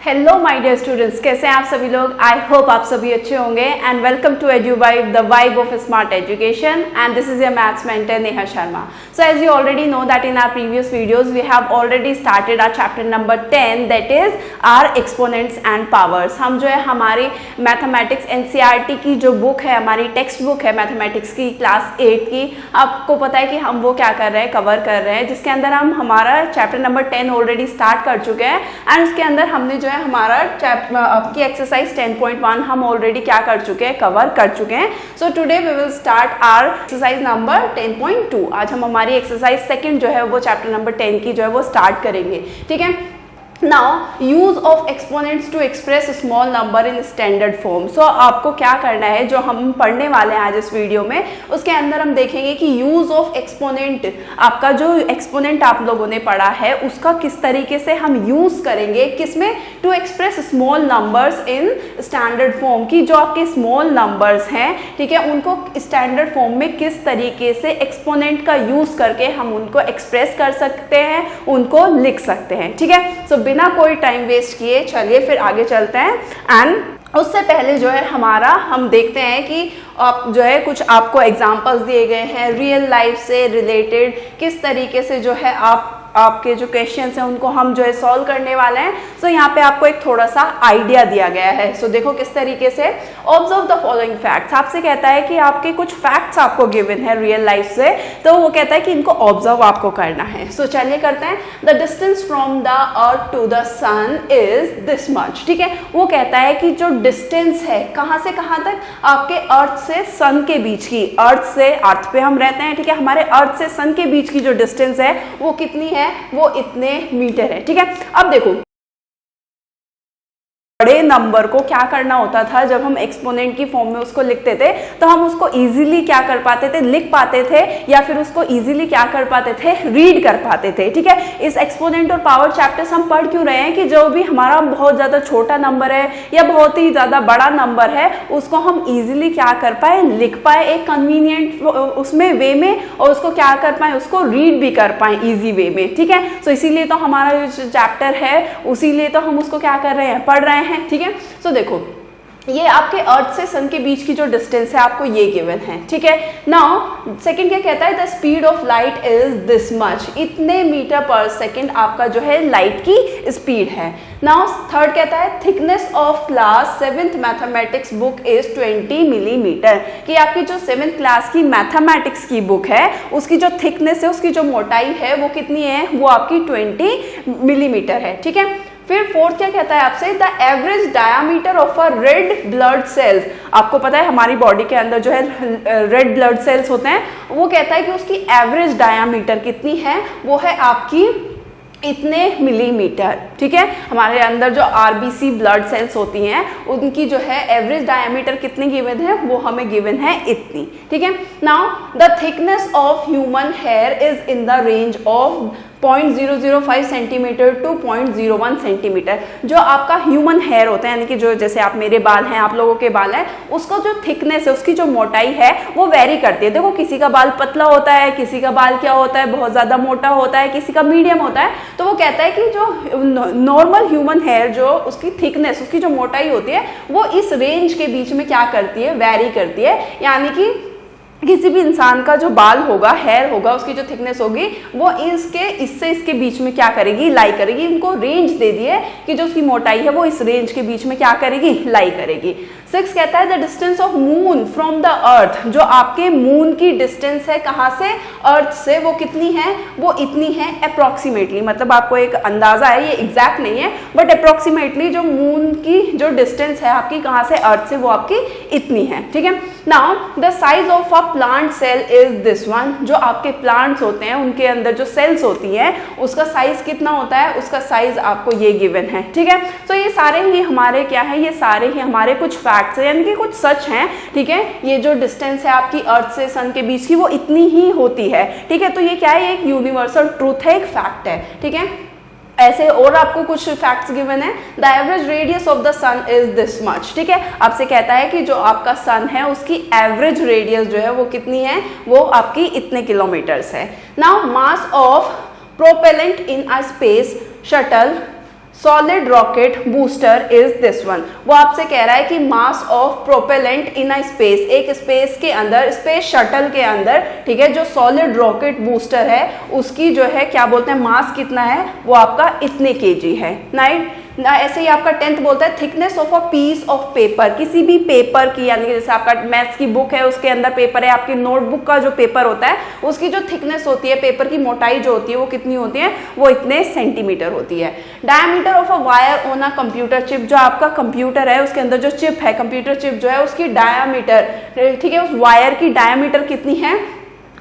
Hello my dear students, कैसे हैं आप सभी लोग। आई होप आप सभी अच्छे होंगे and welcome to EduVibe, the vibe of smart education, and this is your maths mentor Neha Sharma. So as you already know that in our previous videos we have already started our chapter number 10, that is our exponents and powers. हम जो है हमारी mathematics NCERT की जो book है, हमारी text book है mathematics की क्लास 8 की, आपको पता है कि हम वो क्या कर रहे हैं, कवर कर रहे हैं, जिसके अंदर हम हमारा चैप्टर नंबर 10 ऑलरेडी स्टार्ट कर चुके हैं एंड उसके अंदर हमने जो है हमारा आपकी एक्सरसाइज 10.1 हम ऑलरेडी क्या कर चुके हैं, कवर कर चुके हैं. So today we will start our exercise number 10.2. आज हम हमारी एक्सरसाइज सेकंड जो है वो चैप्टर नंबर 10 की जो है वो स्टार्ट करेंगे. ठीक है. Now use of exponents to express small number in standard form. So आपको क्या करना है, जो हम पढ़ने वाले हैं आज इस वीडियो में, उसके अंदर हम देखेंगे कि यूज ऑफ एक्सपोनेंट, आपका जो एक्सपोनेंट आप लोगों ने पढ़ा है उसका किस तरीके से हम यूज करेंगे, किसमें, to express small numbers in standard form. की जो आपके स्मॉल नंबर्स हैं, ठीक है, उनको स्टैंडर्ड फॉर्म में किस तरीके से एक्सपोनेंट का यूज करके हम उनको एक्सप्रेस कर सकते हैं, उनको लिख सकते हैं. ठीक है. सो बिना कोई टाइम वेस्ट किए चलिए फिर आगे चलते हैं. एंड उससे पहले जो है हम देखते हैं कि आप जो है कुछ आपको एग्जांपल्स दिए गए हैं रियल लाइफ से रिलेटेड, किस तरीके से जो है आपके जो क्वेश्चंस हैं उनको हम जो है सॉल्व करने वाले हैं. सो यहाँ पे आपको एक थोड़ा सा आइडिया दिया गया है. सो देखो किस तरीके से. Observe the following facts. आपसे कहता है कि आपके कुछ फैक्ट्स आपको गिवन है रियल लाइफ से, तो वो कहता है कि इनको ऑब्जर्व आपको करना है. सो चलिए करते हैं. The distance from the earth to the sun is this much. ठीक है. वो कहता है कि जो डिस्टेंस है कहाँ से कहाँ तक, आपके अर्थ से सन के बीच की, अर्थ पे हम रहते हैं, ठीक है, हमारे अर्थ से सन के बीच की जो डिस्टेंस है वो कितनी है, वो इतने मीटर है. ठीक है. अब देखो बड़े नंबर को क्या करना होता था, जब हम एक्सपोनेंट की फॉर्म में उसको लिखते थे तो हम उसको इजीली क्या कर पाते थे, लिख पाते थे, या फिर उसको इजीली क्या कर पाते थे, रीड कर पाते थे. ठीक है. इस एक्सपोनेंट और पावर चैप्टर्स हम पढ़ क्यों रहे हैं कि जो भी हमारा बहुत ज़्यादा छोटा नंबर है या बहुत ही ज़्यादा बड़ा नंबर है उसको हम इजीली क्या कर पाए, लिख पाए एक कन्वीनियंट उसमें वे में, और उसको क्या कर पाए, उसको रीड भी कर पाए ईजी वे में. ठीक है. सो इसीलिए तो हमारा जो चैप्टर है उसीलिए तो हम उसको क्या कर रहे हैं, पढ़ रहे हैं. ठीक है. सो देखो ये आपके अर्थ से सन के बीच की जो डिस्टेंस है आपको ये गिवन है. ठीक है. नाउ सेकंड क्या कहता है, the speed of light is this much. इतने मीटर पर सेकंड आपका जो है लाइट की स्पीड है. नाउ थर्ड कहता है thickness of class 7th mathematics book is 20 millimetre. कि आपकी जो 7th क्लास की मैथमेटिक्स की बुक है उसकी जो थिकनेस है, उसकी जो मोटाई है वो कितनी है, वो आपकी 20 मिलीमीटर है. ठीक है. फिर फोर्थ क्या कहता है आपसे, the average diameter of a red blood cells. आपको पता है हमारी बॉडी के अंदर जो है रेड ब्लड सेल्स होते हैं, वो कहता है कि उसकी एवरेज डायामीटर कितनी है, वो है आपकी इतने मिलीमीटर. ठीक है. हमारे अंदर जो RBC ब्लड सेल्स होती हैं उनकी जो है एवरेज डायमीटर कितनी गिवन है, वो हमें गिवन है इतनी. ठीक है. Now the thickness of human hair is in the range of 0.005 centimetre to 0.01 centimetre. जो आपका ह्यूमन हेयर होता है, यानी कि जो जैसे आप मेरे बाल हैं, आप लोगों के बाल हैं, उसका जो थिकनेस है, उसकी जो मोटाई है वो वेरी करती है. देखो किसी का बाल पतला होता है, किसी का बाल क्या होता है, बहुत ज़्यादा मोटा होता है, किसी का मीडियम होता है. तो वो कहता है कि जो नॉर्मल ह्यूमन हेयर जो उसकी थिकनेस, उसकी जो मोटाई होती है वो इस रेंज के बीच में क्या करती है, वेरी करती है. यानी कि किसी भी इंसान का जो बाल होगा, हेयर होगा, उसकी जो थिकनेस होगी वो इसके बीच में क्या करेगी, लाई करेगी. इनको रेंज दे दी है कि जो उसकी मोटाई है वो इस रेंज के बीच में क्या करेगी, लाई करेगी. 6 कहता है the distance of moon from the अर्थ. जो आपके मून की डिस्टेंस है कहाँ से, अर्थ से, वो कितनी है, वो इतनी है अप्रोक्सीमेटली. मतलब आपको एक अंदाजा है, ये एग्जैक्ट नहीं है बट अप्रोक्सीमेटली जो मून की जो डिस्टेंस है आपकी कहाँ से, अर्थ से, वो आपकी इतनी है. ठीक है. Now the size of a plant cell is this one. जो आपके प्लांट्स होते हैं उनके अंदर जो सेल्स होती हैं उसका साइज कितना होता है, उसका साइज आपको ये गिवन है. ठीक है. तो ये सारे ही हमारे क्या है, ये सारे ही हमारे कुछ फैक्ट्स हैं, यानी कि कुछ सच हैं. ठीक है. ये जो डिस्टेंस है आपकी अर्थ से सन के बीच की वो इतनी ही होती है. ठीक है. तो ये क्या है, एक यूनिवर्सल ट्रूथ है, एक फैक्ट है. ठीक है. ऐसे और आपको कुछ फैक्ट्स गिवन है. The average radius of the sun is this much. ठीक है. आपसे कहता है कि जो आपका सन है उसकी एवरेज रेडियस जो है वो कितनी है, वो आपकी इतने किलोमीटर्स है. Now mass of propellant in a space shuttle solid rocket booster is this one. वो आपसे कह रहा है कि mass of propellant in a space, एक स्पेस के अंदर, स्पेस शटल के अंदर, ठीक है, जो सॉलिड रॉकेट बूस्टर है उसकी जो है क्या बोलते हैं, मास कितना है, वो आपका इतने केजी है। नाइट ऐसे ही आपका 10th बोलता है thickness of a piece of paper, किसी भी पेपर की, यानी कि जैसे आपका मैथ्स की बुक है उसके अंदर पेपर है, आपकी नोटबुक का जो पेपर होता है उसकी जो थिकनेस होती है, पेपर की मोटाई जो होती है वो कितनी होती है, वो इतने सेंटीमीटर होती है। Diameter of a wire on a computer chip, जो आपका कंप्यूटर है उसके अंदर जो चिप है, कंप्यूटर चिप जो है उसकी डायमीटर, ठीक है, उस वायर की डायमीटर कितनी है,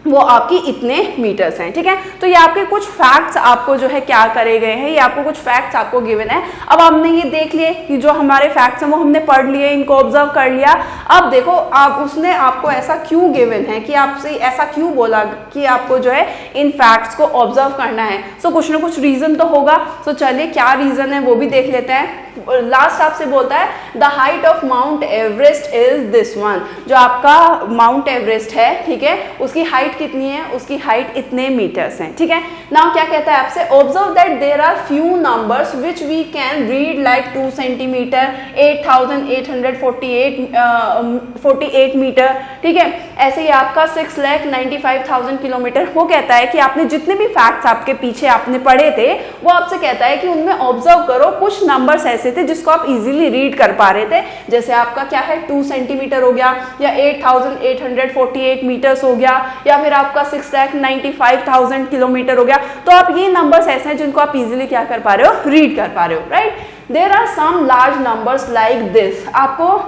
वो आपकी इतने मीटर्स हैं। ठीक है, तो ये आपके कुछ फैक्ट्स आपको जो है क्या करे गए हैं, ये आपको कुछ फैक्ट्स आपको गिवन है। अब हमने ये देख लिए कि जो हमारे फैक्ट्स हैं वो हमने पढ़ लिए, इनको ऑब्जर्व कर लिया। अब देखो आप, उसने आपको ऐसा क्यों गिवन है कि आपसे ऐसा क्यों बोला कि आपको जो है इन फैक्ट्स को ऑब्जर्व करना है। सो कुछ ना कुछ रीजन तो होगा। सो चलिए क्या रीजन है वो भी देख लेते हैं। लास्ट आपसे बोलता है the height of mount Everest is this one, जो आपका माउंट एवरेस्ट है, ठीक है, उसकी हाइट कितनी है, उसकी हाइट इतने मीटर्स हैं। ठीक है, नाउ क्या कहता है आपसे, observe that there are few numbers which we can read like 2 centimetre, 8848 metre, ठीक है, ऐसे ही आपका 6,95,000 किलोमीटर। वो कहता है कि आपने जितने भी फैक्ट्स आपके पीछे आपने पढ़े थे वो आपसे कहता है कि उनमें ऑब्जर्व करो कुछ नंबर्स ऐसे थे जिसको आप इजीली रीड कर पा रहे थे। जैसे आपका क्या है 2 सेंटीमीटर हो गया, या 8,848 मीटर्स हो गया, या फिर आपका 6,95,000 किलोमीटर हो गया। तो आप ये नंबर्स ऐसे हैं जिनको आप इजीली क्या कर पा रहे हो, रीड कर पा रहे हो, right. There are some large numbers like this, आपको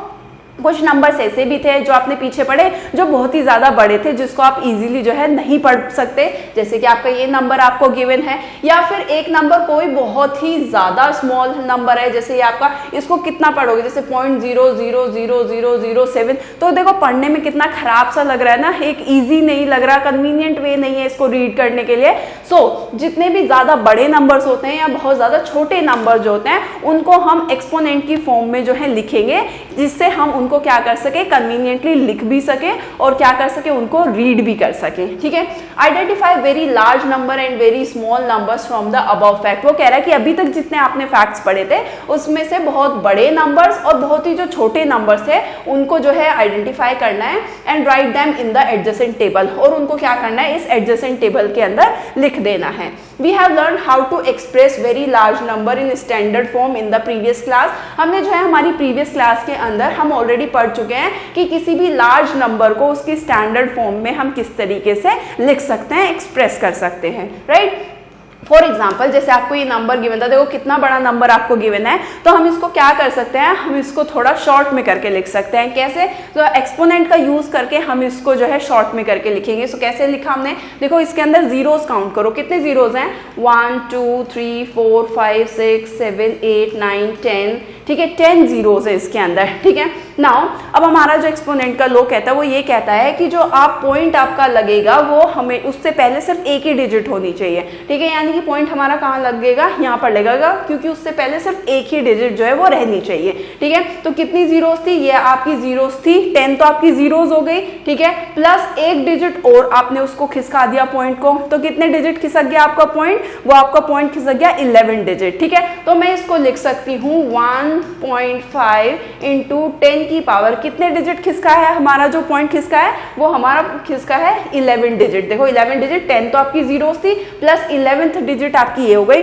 कुछ नंबर्स ऐसे भी थे जो आपने पीछे पढ़े जो बहुत ही ज्यादा बड़े थे जिसको आप इजीली जो है नहीं पढ़ सकते, जैसे कि आपका ये नंबर आपको गिवन है, या फिर एक नंबर कोई बहुत ही ज्यादा स्मॉल नंबर है, जैसे ये आपका, इसको कितना पढ़ोगे, जैसे 0.00007। तो देखो पढ़ने में कितना खराब सा लग रहा है ना, एक इजी नहीं लग रहा, कन्वीनियंट वे नहीं है इसको रीड करने के लिए। सो जितने भी ज्यादा बड़े नंबर्स होते हैं या बहुत ज्यादा छोटे नंबर जो होते हैं उनको हम एक्सपोनेंट की फॉर्म में जो है लिखेंगे, जिससे हम को क्या कर सके, कन्वीनियंटली लिख भी सके और क्या कर सके, उनको रीड भी कर सके। ठीक है, identify very large number and very small numbers from the above fact. वो कह रहा है कि अभी तक जितने आपने फैक्ट्स पढ़े थे उसमें से बहुत बड़े नंबर्स और बहुत ही जो छोटे नंबर्स थे उनको जो है आइडेंटिफाई करना है and write them in the adjacent table, और उनको क्या करना है, इस एडजेसेंट टेबल के अंदर लिख देना है। We have learn how to express very large number in standard form in the previous class. हमने जो है हमारी प्रीवियस क्लास के अंदर हम ऑलरेडी पढ़ चुके हैं कि किसी भी लार्ज नंबर को उसकी स्टैंडर्ड फॉर्म में हम किस तरीके से लिख सकते हैं, एक्सप्रेस कर सकते हैं, राइट। फॉर एग्जाम्पल जैसे आपको ये नंबर गिवन था, देखो कितना बड़ा नंबर आपको गिवन है, तो हम इसको क्या कर सकते हैं, हम इसको थोड़ा शॉर्ट में करके लिख सकते हैं। कैसे, तो एक्सपोनेंट का यूज करके हम इसको जो है शॉर्ट में करके लिखेंगे। सो कैसे लिखा हमने, देखो इसके अंदर जीरोस काउंट करो, कितने जीरोस हैं, 1 2 3 4 5 6 7 8 9 10, ठीक है, 10 जीरोस है इसके अंदर। ठीक है, नाउ अब हमारा जो एक्सपोनेंट का लॉ कहता है वो ये कहता है कि जो आप पॉइंट आपका लगेगा वो हमें उससे पहले सिर्फ एक ही डिजिट होनी चाहिए। ठीक है, यानी कि पॉइंट हमारा कहाँ लगेगा, यहाँ पर लगेगा, क्योंकि उससे पहले सिर्फ एक ही डिजिट जो है वो रहनी चाहिए। ठीक है, तो कितनी जीरोस थी, ये आपकी जीरोस थी, 10 तो आपकी जीरोस हो गई, ठीक है, प्लस एक डिजिट और आपने उसको खिसका दिया पॉइंट को, तो कितने डिजिट खिसक गया आपका पॉइंट, वो आपका पॉइंट खिसक गया 11 डिजिट। ठीक है, तो मैं इसको लिख सकती हूँ 1.5 इंटू 10 की पावर, कितने डिजिट खिसका है हमारा, जो पॉइंट खिसका है वो हमारा खिसका है 11 डिजिट। देखो 11 डिजिट, 10 तो आपकी जीरोस थी प्लस 11th डिजिट आपकी ये हो गई।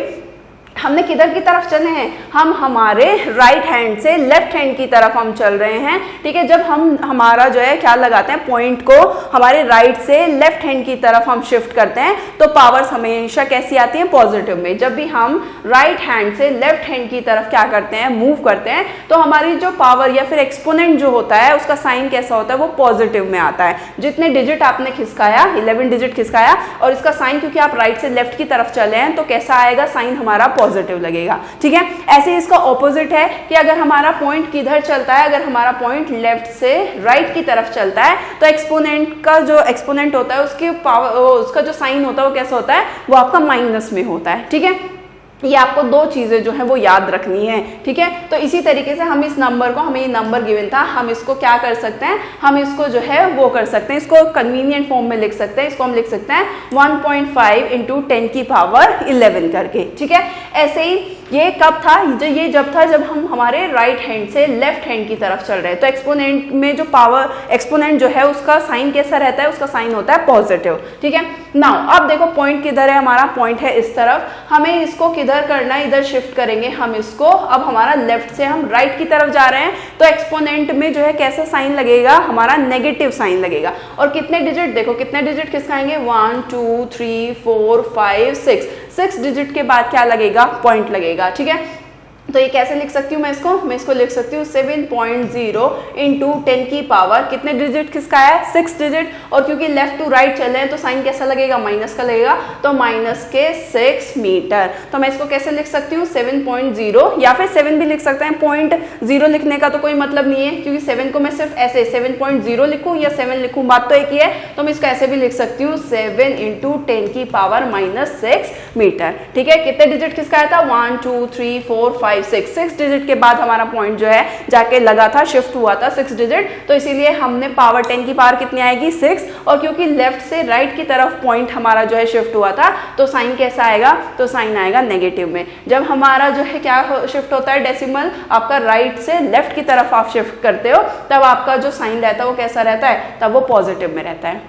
हमने किधर की तरफ चले हैं, हम हमारे राइट हैंड से लेफ्ट हैंड की तरफ हम चल रहे हैं। ठीक है, जब हम हमारा जो है क्या लगाते हैं, पॉइंट को हमारे राइट से लेफ्ट हैंड की तरफ हम शिफ्ट करते हैं तो पावर्स हमेशा कैसी आती है, पॉजिटिव में। जब भी हम राइट हैंड से लेफ्ट हैंड की तरफ क्या करते हैं, मूव करते हैं, तो हमारी जो पावर या फिर एक्सपोनेंट जो होता है उसका साइन कैसा होता है, वो पॉजिटिव में आता है। जितने डिजिट आपने खिसकाया, 11 डिजिट खिसकाया, और इसका साइन क्योंकि आप राइट से लेफ्ट की तरफ चले हैं तो कैसा आएगा, साइन हमारा पॉजिटिव लगेगा। ठीक है, ऐसे इसका ऑपोजिट है कि अगर हमारा पॉइंट किधर चलता है, अगर हमारा पॉइंट लेफ्ट से राइट की तरफ चलता है तो एक्सपोनेंट का जो एक्सपोनेंट होता है उसकी पावर, उसका जो साइन होता है वो कैसा होता है, वो आपका माइनस में होता है। ठीक है, ये आपको दो चीज़ें जो है वो याद रखनी है, ठीक है। तो इसी तरीके से हम इस नंबर को, हमें ये नंबर गिवन था, हम इसको क्या कर सकते हैं, हम इसको जो है वो कर सकते हैं, इसको कन्वीनियंट फॉर्म में लिख सकते हैं। इसको हम लिख सकते हैं 1.5 इंटू 10 की पावर 11 करके, ठीक है। ऐसे ही ये कब था, ये जब था जब हम हमारे राइट हैंड से लेफ्ट हैंड की तरफ चल रहे हैं। तो एक्सपोनेंट में जो पावर, एक्सपोनेंट जो है उसका साइन कैसा रहता है, उसका साइन होता है पॉजिटिव, ठीक है। नाउ अब देखो पॉइंट किधर है, हमारा पॉइंट है इस तरफ, हमें इसको किधर करना है, इधर शिफ्ट करेंगे हम इसको। अब हमारा लेफ्ट से हम राइट की तरफ जा रहे हैं, तो एक्सपोनेंट में जो है कैसा साइन लगेगा, हमारा नेगेटिव साइन लगेगा। और कितने डिजिट, देखो कितने डिजिट किसका आएंगे, 1 2 3 4 5 6 डिजिट के बाद क्या लगेगा, पॉइंट लगेगा, ठीक है। तो ये कैसे लिख सकती हूँ मैं इसको लिख सकती हूँ 7.0 इंटू 10 की पावर, कितने डिजिट किसका है, 6 डिजिट। और क्योंकि लेफ्ट टू राइट चल रहे हैं तो साइन कैसा लगेगा, माइनस का लगेगा, तो माइनस के 6 मीटर। तो मैं इसको कैसे लिख सकती हूँ 7.0, या फिर 7 भी लिख सकते हैं। 0.0 लिखने का तो कोई मतलब नहीं है, क्योंकि 7 को मैं सिर्फ ऐसे 7.0 लिखूँ या 7 लिखूँ, बात तो एक ही है। तो मैं इसको ऐसे भी लिख सकती हूँ 7 इंटू 10 की पावर -6 मीटर, ठीक है। कितने डिजिट किसका आया था, 1 2 3 4 5 6 डिजिट के बाद हमारा पॉइंट जो है जाके लगा था, शिफ्ट हुआ था 6 डिजिट। तो इसीलिए हमने पावर 10 की पावर कितनी आएगी, 6। और क्योंकि लेफ्ट से राइट की तरफ पॉइंट हमारा जो है शिफ्ट हुआ था, तो साइन कैसा आएगा, तो साइन आएगा नेगेटिव में। जब हमारा जो है क्या शिफ्ट होता है, डेसिमल आपका राइट से लेफ्ट की तरफ आप शिफ्ट करते हो, तब आपका जो साइन रहता है वो कैसा रहता है, तब वो पॉजिटिव में रहता है,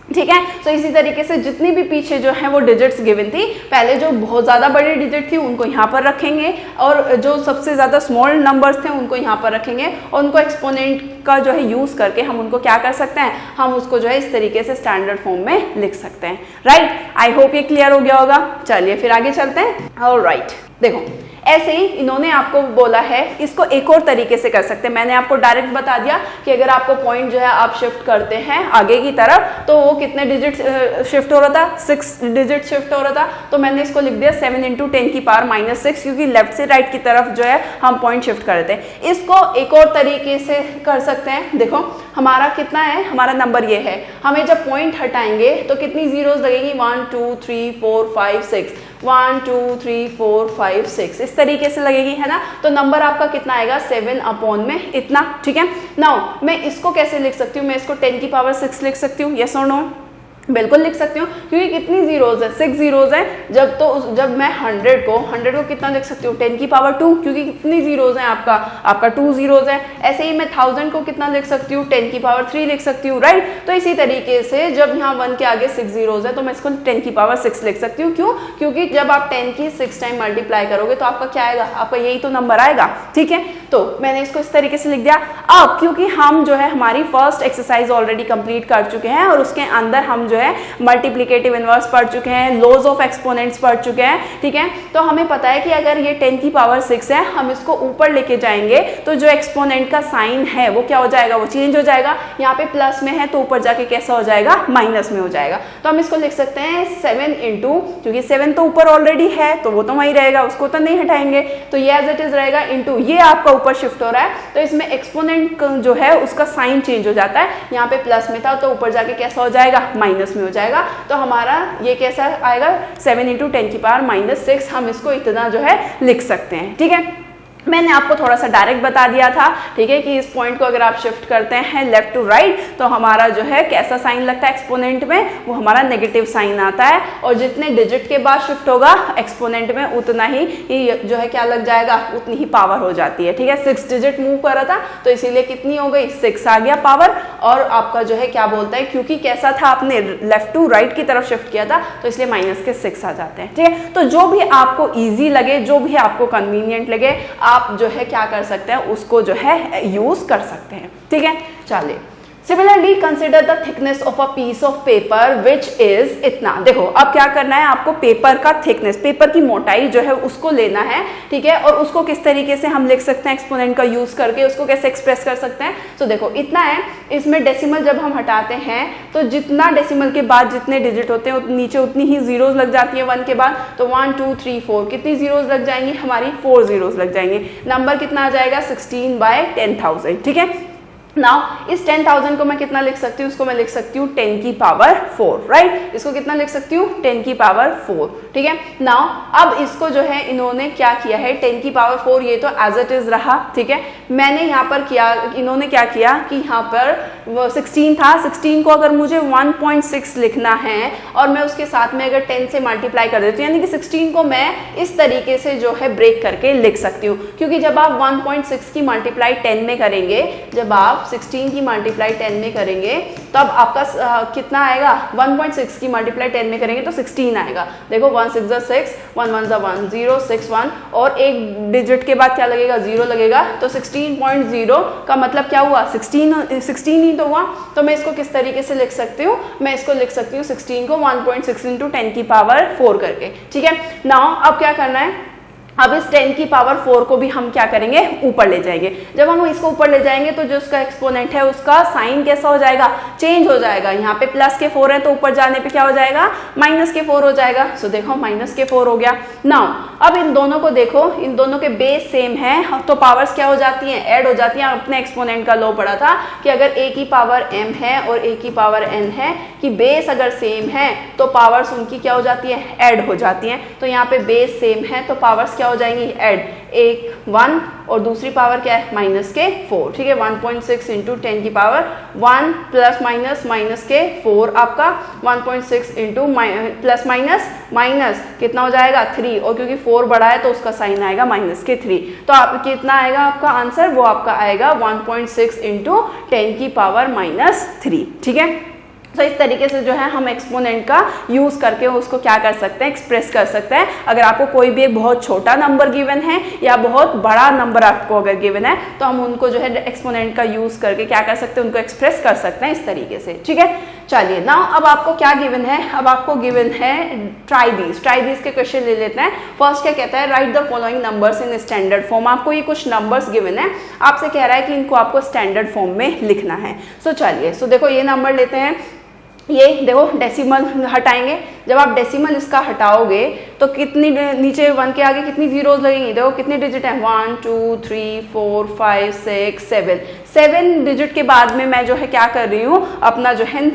ठीक है। तो इसी तरीके से जितनी भी पीछे जो है वो डिजिट्स गिवन थी, पहले जो बहुत ज़्यादा बड़ी डिजिट थी उनको यहाँ पर रखेंगे, और जो सबसे ज़्यादा स्मॉल नंबर्स थे उनको यहाँ पर रखेंगे, और उनको एक्सपोनेंट का जो है यूज़ करके हम उनको क्या कर सकते हैं, हम उसको जो है इस तरीके से स्टैंडर्ड फॉर्म में लिख सकते हैं, राइट। आई होप ये क्लियर हो गया होगा। चलिए फिर आगे चलते हैं। ऑलराइट, देखो ऐसे ही इन्होंने आपको बोला है, इसको एक और तरीके से कर सकते हैं। मैंने आपको डायरेक्ट बता दिया कि अगर आपको पॉइंट जो है आप शिफ्ट करते हैं आगे की तरफ, तो वो कितने डिजिट शिफ्ट हो रहा था, 6 डिजिट शिफ्ट हो रहा था। तो मैंने इसको लिख दिया 7 इंटू 10 की पावर -6, क्योंकि लेफ्ट से राइट की तरफ जो है हम पॉइंट शिफ्ट करते हैं। इसको एक और तरीके से कर सकते हैं। देखो हमारा कितना है, हमारा नंबर ये है, हमें जब पॉइंट हटाएंगे तो कितनी जीरोस लगेगी, 1 2 3 4 5 6, 1 2 3 4 5 6 इस तरीके से लगेगी, है ना। तो नंबर आपका कितना आएगा, 7 अपॉन में इतना, ठीक है। नाउ मैं इसको कैसे लिख सकती हूँ, मैं इसको 10 की पावर 6 लिख सकती हूँ, यस और नो, बिल्कुल लिख सकती हूँ, क्योंकि कितनी जीरोज है, 6 जीरोज है। जब मैं 100 को कितना लिख सकती हूँ, 10 की पावर 2, क्योंकि कितनी जीरोज हैं, आपका 2 जीरोज है। ऐसे ही मैं 1000 को कितना लिख सकती हूँ, 10 की पावर 3 लिख सकती हूँ, राइट। तो इसी तरीके से जब यहाँ 1 के आगे 6 जीरोज है, तो मैं इसको 10 की पावर 6 लिख सकती हूँ। क्यों, क्योंकि जब आप 10 की 6 टाइम मल्टीप्लाई करोगे तो आपका क्या आएगा, आपका यही तो नंबर आएगा, ठीक है। तो मैंने इसको इस तरीके से लिख दिया। अब क्योंकि हम जो है हमारी फर्स्ट एक्सरसाइज ऑलरेडी कंप्लीट कर चुके हैं, और उसके अंदर हम जो है मल्टीप्लिकेटिव इनवर्स पढ़ चुके हैं, लॉज ऑफ एक्सपोनेंट्स पढ़ चुके हैं, ठीक है। तो हमें पता है कि अगर ये 10 की पावर 6 है, हम इसको ऊपर लेके जाएंगे तो जो एक्सपोनेंट का साइन है वो क्या हो जाएगा, वो चेंज हो जाएगा। यहाँ पे प्लस में है तो ऊपर जाके कैसा हो जाएगा, माइनस में हो जाएगा। तो हम इसको लिख सकते हैं 7 इंटू, क्योंकि 7 तो ऊपर ऑलरेडी है तो वो तो वहीं रहेगा, उसको तो नहीं हटाएंगे, तो ये एज इट इज रहेगा, इंटू ये आपका ऊपर शिफ्ट हो रहा है, तो इसमें एक्सपोनेंट जो है उसका साइन चेंज हो जाता है। यहाँ पे प्लस में था तो ऊपर जाके कैसा हो जाएगा, माइनस में हो जाएगा। तो हमारा ये कैसा आएगा, 7 इंटू 10 की पावर -6, हम इसको इतना जो है लिख सकते हैं, ठीक है। मैंने आपको थोड़ा सा डायरेक्ट बता दिया था, ठीक है, कि इस पॉइंट को अगर आप शिफ्ट करते हैं लेफ्ट टू राइट तो हमारा जो है कैसा साइन लगता है एक्सपोनेंट में, वो हमारा नेगेटिव साइन आता है। और जितने डिजिट के बाद शिफ्ट होगा एक्सपोनेंट में उतना ही जो है क्या लग जाएगा, उतनी ही पावर हो जाती है, ठीक है। 6 डिजिट मूव कर रहा था तो इसीलिए कितनी हो गई, 6 आ गया पावर। और आपका जो है क्या बोलता है, क्योंकि कैसा था, आपने लेफ्ट टू राइट की तरफ शिफ्ट किया था तो इसलिए -6 आ जाते हैं, ठीक है। तो जो भी आपको ईजी लगे, जो भी आपको कन्वीनियंट लगे, आप जो है क्या कर सकते हैं, उसको जो है यूज कर सकते हैं, ठीक है। चलिए, similarly consider the thickness of a piece of paper which is इतना। देखो अब क्या करना है आपको, पेपर का थिकनेस, पेपर की मोटाई जो है उसको लेना है, ठीक है। और उसको किस तरीके से हम लिख सकते हैं, एक्सपोनेंट का यूज करके उसको कैसे एक्सप्रेस कर सकते हैं। तो देखो इतना है, इसमें डेसिमल जब हम हटाते हैं तो जितना डेसिमल के बाद जितने डिजिट होते हैं नीचे उतनी ही जीरोज लग जाती है 1 के बाद। तो 1 2 3 4 कितनी जीरोज लग जाएंगी, हमारी 4 जीरोज लग जाएंगे। नंबर कितना आ जाएगा, 16/10,000, ठीक है। नाउ इस 10,000 को मैं कितना लिख सकती हूँ, इसको मैं लिख सकती हूँ 10 की पावर 4, राइट। इसको कितना लिख सकती हूँ, 10 की पावर 4, ठीक है। नाउ अब इसको जो है इन्होंने क्या किया है, 10 की पावर 4 ये तो एज इट इज रहा, ठीक है। मैंने यहाँ पर किया, इन्होंने क्या किया कि यहाँ पर 16 था, 16 को अगर मुझे 1.6 लिखना है और मैं उसके साथ में अगर 10 से मल्टीप्लाई कर देती हूँ, यानी कि 16 को मैं इस तरीके से जो है ब्रेक करके लिख सकती हूँ, क्योंकि जब आप 1.6 की मल्टीप्लाई 10 में करेंगे, जब आप 16 की मल्टीप्लाई 10 में करेंगे तब आपका कितना आएगा, 1.6 की मल्टीप्लाई 10 में करेंगे तो 16 आएगा। देखो 1 6 ज़ा 6, 1 1 ज़ा 1, 0 6 1 और एक डिजिट के बाद क्या लगेगा, 0 लगेगा, तो 16.0 का मतलब क्या हुआ, 16 ही तो हुआ। तो मैं इसको किस तरीके से लिख सकती हूँ, मैं इसको लिख सकती हूँ 16 को 1.6 इंटू 10 की पावर 4 करके, ठीक है। नाउ अब क्या करना है, अब इस 10 की पावर 4 को भी हम क्या करेंगे, ऊपर ले जाएंगे। जब हम इसको ऊपर ले जाएंगे तो जो उसका एक्सपोनेंट है उसका साइन कैसा हो जाएगा, चेंज हो जाएगा। यहाँ पे प्लस के 4 है तो ऊपर जाने पे क्या हो जाएगा, माइनस के 4 हो जाएगा। सो देखो माइनस के 4 हो गया। नाउ अब इन दोनों को देखो, इन दोनों के बेस सेम है तो पावर्स क्या हो जाती हैं, ऐड हो जाती हैं। अपने एक्सपोनेंट का लॉ पढ़ा था कि अगर a की पावर m है और a की पावर n है, कि बेस अगर सेम है तो पावर्स उनकी क्या हो जाती है, ऐड हो जाती हैं। तो यहाँ पे बेस सेम है तो पावर्स क्या हो जाएंगी, ऐड, एक 1 और दूसरी पावर क्या है, माइनस के 4, ठीक है। 1.6 इंटू 10 की पावर 1 प्लस माइनस माइनस के 4, आपका 1.6 इंटू प्लस माइनस माइनस कितना हो जाएगा, 3, और क्योंकि 4 बड़ा है तो उसका साइन आएगा माइनस के 3। तो आप कितना आएगा आपका आंसर, वो आपका आएगा 1.6 इंटू 10 की पावर माइनस 3, ठीक है। तो इस तरीके से जो है हम एक्सपोनेंट का यूज करके उसको क्या कर सकते हैं, एक्सप्रेस कर सकते हैं। अगर आपको कोई भी एक बहुत छोटा नंबर गिवन है या बहुत बड़ा नंबर आपको अगर गिवन है तो हम उनको जो है एक्सपोनेंट का यूज करके क्या कर सकते हैं, उनको एक्सप्रेस कर सकते हैं इस तरीके से, ठीक है। चलिए नाउ अब आपको क्या गिवन है, अब आपको गिवन है ट्राई दीज के क्वेश्चन ले लेते हैं। फर्स्ट क्या कहता है, right the following numbers in standard form. आपको ये कुछ नंबर्स गिवन है, आपसे कह रहा है कि इनको आपको स्टैंडर्ड फॉर्म में लिखना है। सो चलिए, सो देखो ये नंबर लेते हैं, ये देखो डेसिमल हटाएंगे। जब आप डेसिमल इसका हटाओगे तो कितनी नीचे 1 के आगे कितनी जीरोस लगेंगी, देखो कितने डिजिट हैं, 1 2 3 4 5 6 7 डिजिट के बाद में मैं जो है क्या कर रही हूँ, अपना जो है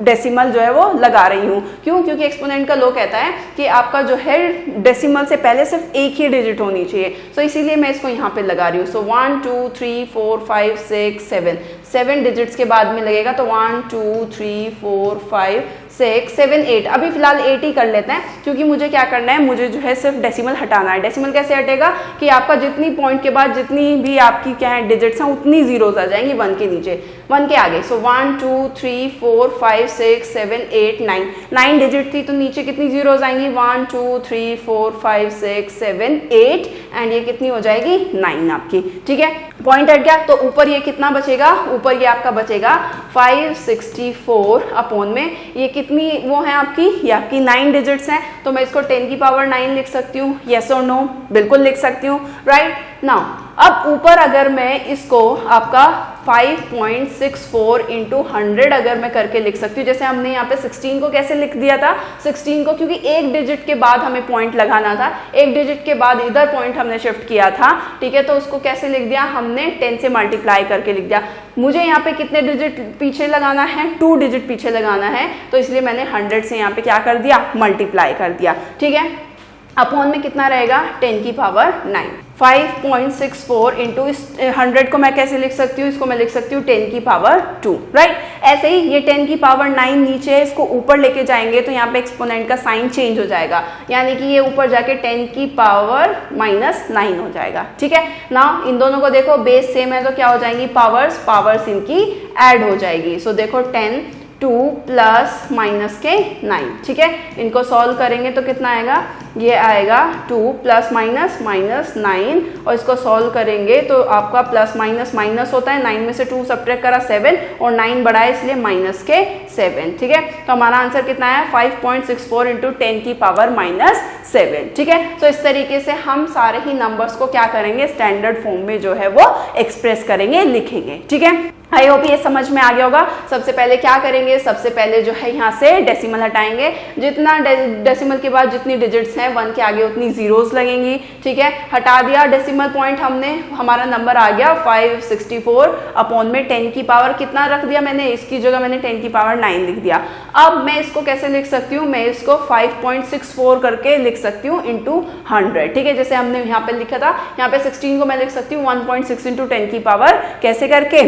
डेसिमल जो है वो लगा रही हूँ। क्यों, क्योंकि एक्सपोनेंट का लॉ कहता है कि आपका जो है डेसिमल से पहले सिर्फ एक ही डिजिट होनी चाहिए। सो इसीलिए मैं इसको यहाँ पे लगा रही हूँ। सो 1 2 3 4 5 6 7 डिजिट्स के बाद में लगेगा तो 1 2 3 4 5 6 7 8। अभी फिलहाल 8 ही कर लेते हैं क्योंकि मुझे क्या करना है, मुझे जो है सिर्फ डेसिमल हटाना है। डेसिमल कैसे हटेगा कि आपका जितनी पॉइंट के बाद जितनी भी आपकी क्या है डिजिट्स हैं उतनी जीरोस आ जाएंगी 1 के नीचे, 1 के आगे। सो 1 2 3 4 5 6 7 8 9 डिजिट थी तो नीचे कितनी जीरोस आएंगी, 1 2 3 4 5 6 7 8 एंड ये कितनी हो जाएगी 9 आपकी, ठीक है। पॉइंट हट गया तो ऊपर ये कितना बचेगा, ऊपर ये आपका बचेगा 564 अपॉन में ये कितनी वो है आपकी, ये आपकी 9 डिजिट्स हैं। तो मैं इसको 10 की पावर 9 लिख सकती हूँ, यस और नो, बिल्कुल लिख सकती हूँ, राइट। नाउ अब ऊपर अगर मैं इसको आपका 5.64 इंटू 100 अगर मैं करके लिख सकती हूँ, जैसे हमने यहाँ पे 16 को कैसे लिख दिया था, 16 को क्योंकि एक डिजिट के बाद हमें पॉइंट लगाना था, एक डिजिट के बाद इधर पॉइंट हमने शिफ्ट किया था, ठीक है। तो उसको कैसे लिख दिया हमने, 10 से मल्टीप्लाई करके लिख दिया। मुझे यहाँ पे कितने डिजिट पीछे लगाना है, 2 डिजिट पीछे लगाना है, तो इसलिए मैंने 100 से यहाँ पे क्या कर दिया, मल्टीप्लाई कर दिया, ठीक है। अपॉन में कितना रहेगा, 10 की पावर 9। 5.64 इंटू इस 100 को मैं कैसे लिख सकती हूँ, इसको मैं लिख सकती हूँ 10 की पावर 2, राइट। ऐसे ही ये 10 की पावर 9 नीचे है, इसको ऊपर लेके जाएंगे तो यहाँ पे एक्सपोनेंट का साइन चेंज हो जाएगा, यानी कि ये ऊपर जाके 10 की पावर -9 हो जाएगा, ठीक है ना। इन दोनों को देखो बेस सेम है तो क्या हो जाएंगी, पावर्स इनकी ऐड हो जाएगी। सो देखो 10 2 प्लस माइनस के 9, ठीक है। इनको सॉल्व करेंगे तो कितना आएगा, ये आएगा 2 प्लस माइनस -9 और इसको सॉल्व करेंगे तो आपका प्लस माइनस माइनस होता है, 9 में से 2 सब्ट्रैक्ट करा 7 और 9 बढ़ा है इसलिए माइनस के 7, ठीक है। तो हमारा आंसर कितना है, 5.64 इंटू 10 की पावर -7, ठीक है। तो इस तरीके से हम सारे ही नंबर्स को क्या करेंगे, स्टैंडर्ड फॉर्म में जो है वो एक्सप्रेस करेंगे, लिखेंगे, ठीक है। आई होप ये समझ में आ गया होगा। सबसे पहले क्या करेंगे, सबसे पहले जो है यहाँ से डेसिमल हटाएंगे, जितना डेसिमल के बाद जितनी डिजिट्स हैं हैं 1 के आगे उतनी जीरोस लगेंगी, ठीक है। हटा दिया डेसिमल पॉइंट हमने, हमारा नंबर आ गया 564 अपॉन में 10 की पावर कितना रख दिया मैंने, इसकी जगह मैंने 10 की पावर 9 लिख दिया। अब मैं इसको कैसे लिख सकती हूँ, मैं इसको 5.64 करके लिख सकती हूँ इंटू 100, ठीक है। जैसे हमने यहाँ पे लिखा था, यहाँ पे 16 को मैं लिख सकती हूँ 1.6 इंटू 10 की पावर कैसे करके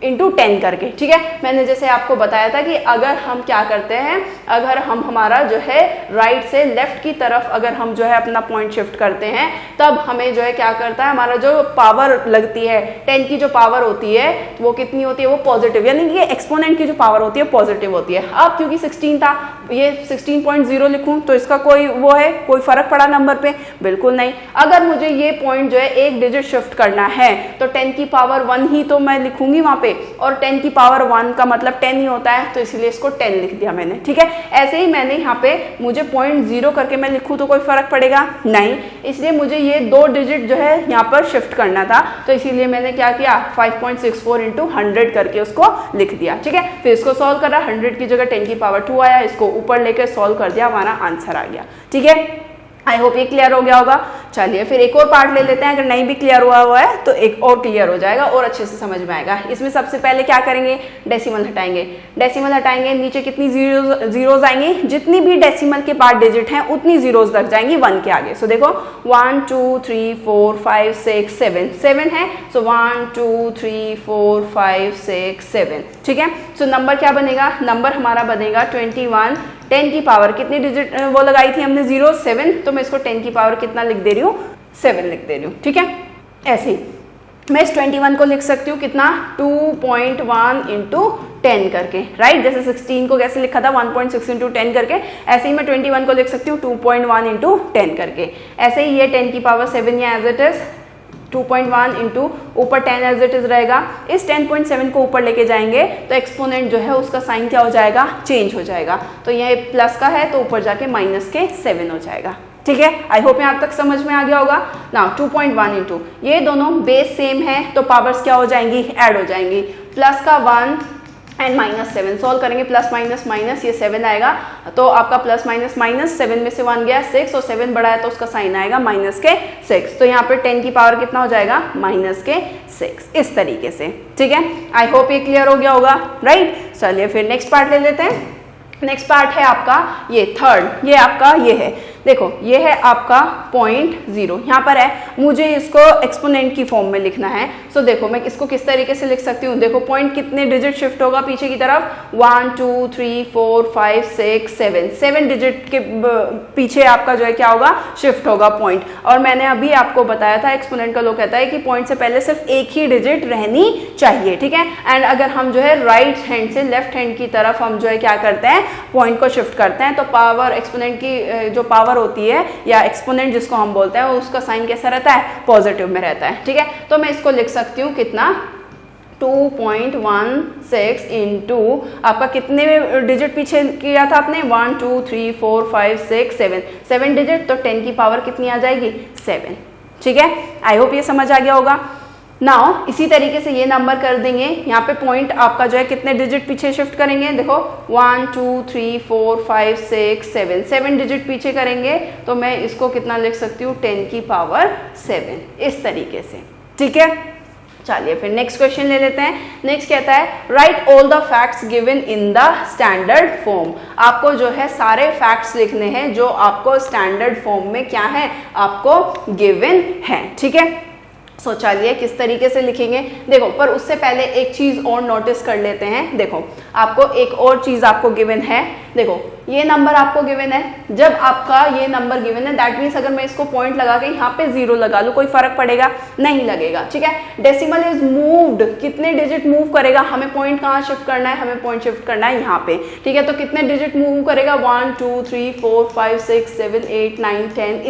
10 करके, ठीक है। मैंने जैसे आपको बताया था कि अगर हम क्या करते हैं, अगर हम हमारा जो है राइट से लेफ्ट की तरफ अगर हम जो है अपना पॉइंट शिफ्ट करते हैं, तब हमें जो है क्या करता है, हमारा जो पावर लगती है 10 की जो पावर होती है वो कितनी होती है, वो पॉजिटिव, यानी कि एक्सपोनेंट की जो पावर होती है पॉजिटिव होती है। अब क्योंकि 16 था, ये 16.0 लिखूं तो इसका कोई वो है, कोई फर्क पड़ा नंबर पे, बिल्कुल नहीं। अगर मुझे ये पॉइंट जो है एक डिजिट शिफ्ट करना है तो 10 की पावर 1 ही तो मैं लिखूंगी वहां पे, और 10 की पावर 1 का मतलब 10 ही होता है, तो इसलिए इसको 10 लिख दिया मैंने, ठीक है। ऐसे ही मैंने यहाँ पे मुझे 0.0 करके मैं लिखूं तो कोई फर्क पड़ेगा नहीं, इसलिए मुझे ये 2 डिजिट जो है यहाँ पर शिफ्ट करना था, तो इसीलिए मैंने क्या किया 5.64 इंटू 100 करके उसको लिख दिया, ठीक है। फिर इसको सॉल्व करा, 100 की जगह 10 की पावर 2 आया, इसको ऊपर लेकर सॉल्व कर दिया, हमारा आंसर आ गया, ठीक है। आई होप ये क्लियर हो गया होगा। चलिए फिर एक और पार्ट ले लेते हैं, अगर नहीं भी क्लियर हुआ है तो एक और क्लियर हो जाएगा और अच्छे से समझ में आएगा। इसमें सबसे पहले क्या करेंगे, डेसिमल हटाएंगे। डेसिमल हटाएंगे, नीचे कितनी जीरोज आएंगी, जितनी भी डेसिमल के बाद डिजिट हैं उतनी जीरोज लग जाएंगी 1 के आगे। सो देखो 1 2 3 4 5 6 7 7 है, सो 1 2 3 4 5 6 7, ठीक है। सो नंबर क्या बनेगा, नंबर हमारा बनेगा 21। 10 की पावर कितनी डिजिट वो लगाई थी हमने 0 7, तो मैं इसको 10 की पावर कितना लिख दे रही हूँ 7 लिख दे रही हूँ, ठीक है। ऐसे ही मैं इस 21 को लिख सकती हूँ कितना 2.1 इंटू 10 करके, राइट। जैसे 16 को कैसे लिखा था 1.6 इंटू 10 करके, ऐसे ही मैं 21 को लिख सकती हूँ 2.1 इंटू 10 करके। ऐसे ही ये 10 की पावर 7 या एज इट इज 2.1 इंटू ऊपर 10 एज इट इज रहेगा। इस 10.7 को ऊपर लेके जाएंगे तो एक्सपोनेंट जो है उसका साइन क्या हो जाएगा, चेंज हो जाएगा। तो ये प्लस का है तो ऊपर जाके माइनस के 7 हो जाएगा, ठीक है। आई होप यहाँ तक समझ में आ गया होगा ना। 2.1 इंटू, ये दोनों बेस सेम है तो पावर्स क्या हो जाएंगी, ऐड हो जाएंगी। प्लस का 1 एंड माइनस 7 सॉल्व करेंगे, प्लस माइनस माइनस ये 7 आएगा, तो आपका प्लस माइनस माइनस 7 में से 1 गया 6 और 7 बड़ा है तो उसका साइन आएगा माइनस के 6। तो यहाँ पे 10 की पावर कितना हो जाएगा माइनस के 6, इस तरीके से, ठीक है। आई होप ये क्लियर हो गया होगा, राइट। चलिए फिर नेक्स्ट पार्ट ले लेते हैं। नेक्स्ट पार्ट है आपका ये थर्ड, ये आपका ये है, देखो ये है आपका 0.0 यहाँ पर है, मुझे इसको एक्सपोनेंट की फॉर्म में लिखना है। सो देखो मैं इसको किस तरीके से लिख सकती हूँ, देखो पॉइंट कितने डिजिट शिफ्ट होगा पीछे की तरफ 1 2 3 4 5 6 7 7 डिजिट के पीछे आपका जो है क्या होगा, शिफ्ट होगा पॉइंट। और मैंने अभी आपको बताया था एक्सपोनेंट का लोग कहता है कि पॉइंट से पहले सिर्फ एक ही डिजिट रहनी चाहिए, ठीक है। एंड अगर हम जो है राइट हैंड से लेफ्ट हैंड की तरफ हम जो है क्या करते हैं, पॉइंट को शिफ्ट करते हैं, तो पावर एक्सपोनेंट की जो पावर होती है या एक्सपोनेंट जिसको हम बोलते हैं उसका साइन कैसा रहता है, पॉजिटिव में रहता है, ठीक है। तो मैं इसको लिख सकती हूँ कितना 2.16 इंटू आपका कितने डिजिट पीछे किया था आपने 1 2 3 4 5 6 7 डिजिट, तो 10 की पावर कितनी आ जाएगी 7, ठीक है। आई होप ये समझ आ गया होगा। नाउ इसी तरीके से ये नंबर कर देंगे, यहाँ पे पॉइंट आपका जो है कितने डिजिट पीछे शिफ्ट करेंगे, देखो 1 2 3 4 5 6 7 डिजिट पीछे करेंगे, तो मैं इसको कितना लिख सकती हूँ 10 की पावर 7, इस तरीके से, ठीक है। चलिए फिर नेक्स्ट क्वेश्चन ले लेते हैं। नेक्स्ट कहता है right all the facts given in the standard form. आपको जो है सारे फैक्ट्स लिखने हैं जो आपको स्टैंडर्ड फॉर्म में क्या है, आपको गिवन है, ठीक है। सो चलिए किस तरीके से लिखेंगे, देखो पर उससे पहले एक चीज और नोटिस कर लेते हैं। देखो आपको एक और चीज आपको गिवन है, देखो ये नंबर आपको गिवन है, जब आपका ये नंबर गिवन है दैट मीन्स अगर मैं इसको पॉइंट लगा के यहाँ पे 0 लगा लूँ कोई फर्क पड़ेगा नहीं लगेगा, ठीक है। डेसिमल इज मूव्ड, कितने डिजिट मूव करेगा, हमें पॉइंट कहाँ शिफ्ट करना है, हमें पॉइंट शिफ्ट करना है यहाँ पे, ठीक है। तो कितने डिजिट मूव करेगा 1 2 3 4 5 6 7 8 9 10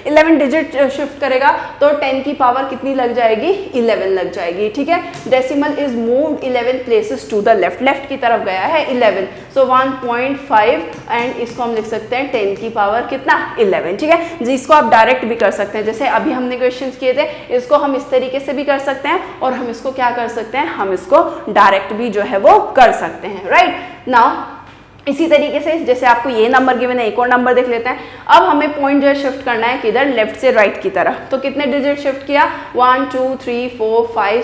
11 डिजिट शिफ्ट करेगा, तो 10 की पावर कितनी लग जाएगी 11 लग जाएगी, ठीक है। Decimal is moved 11 places to the left की तरफ गया है 11, सो 1.5 एंड इसको हम लिख सकते हैं 10 की पावर कितना 11, ठीक है। जिसको आप डायरेक्ट भी कर सकते हैं, जैसे अभी हमने क्वेश्चंस किए थे, इसको हम इस तरीके से भी कर सकते हैं और हम इसको क्या कर सकते हैं, हम इसको डायरेक्ट भी जो है वो कर सकते हैं, राइट। नाउ इसी तरीके से जैसे आपको ये नंबर गिवन है, एक और नंबर देख लेते हैं। अब हमें पॉइंट जो है शिफ्ट करना है किधर, लेफ्ट से राइट की तरफ। तो कितने डिजिट शिफ्ट किया, 1 2 3 4 5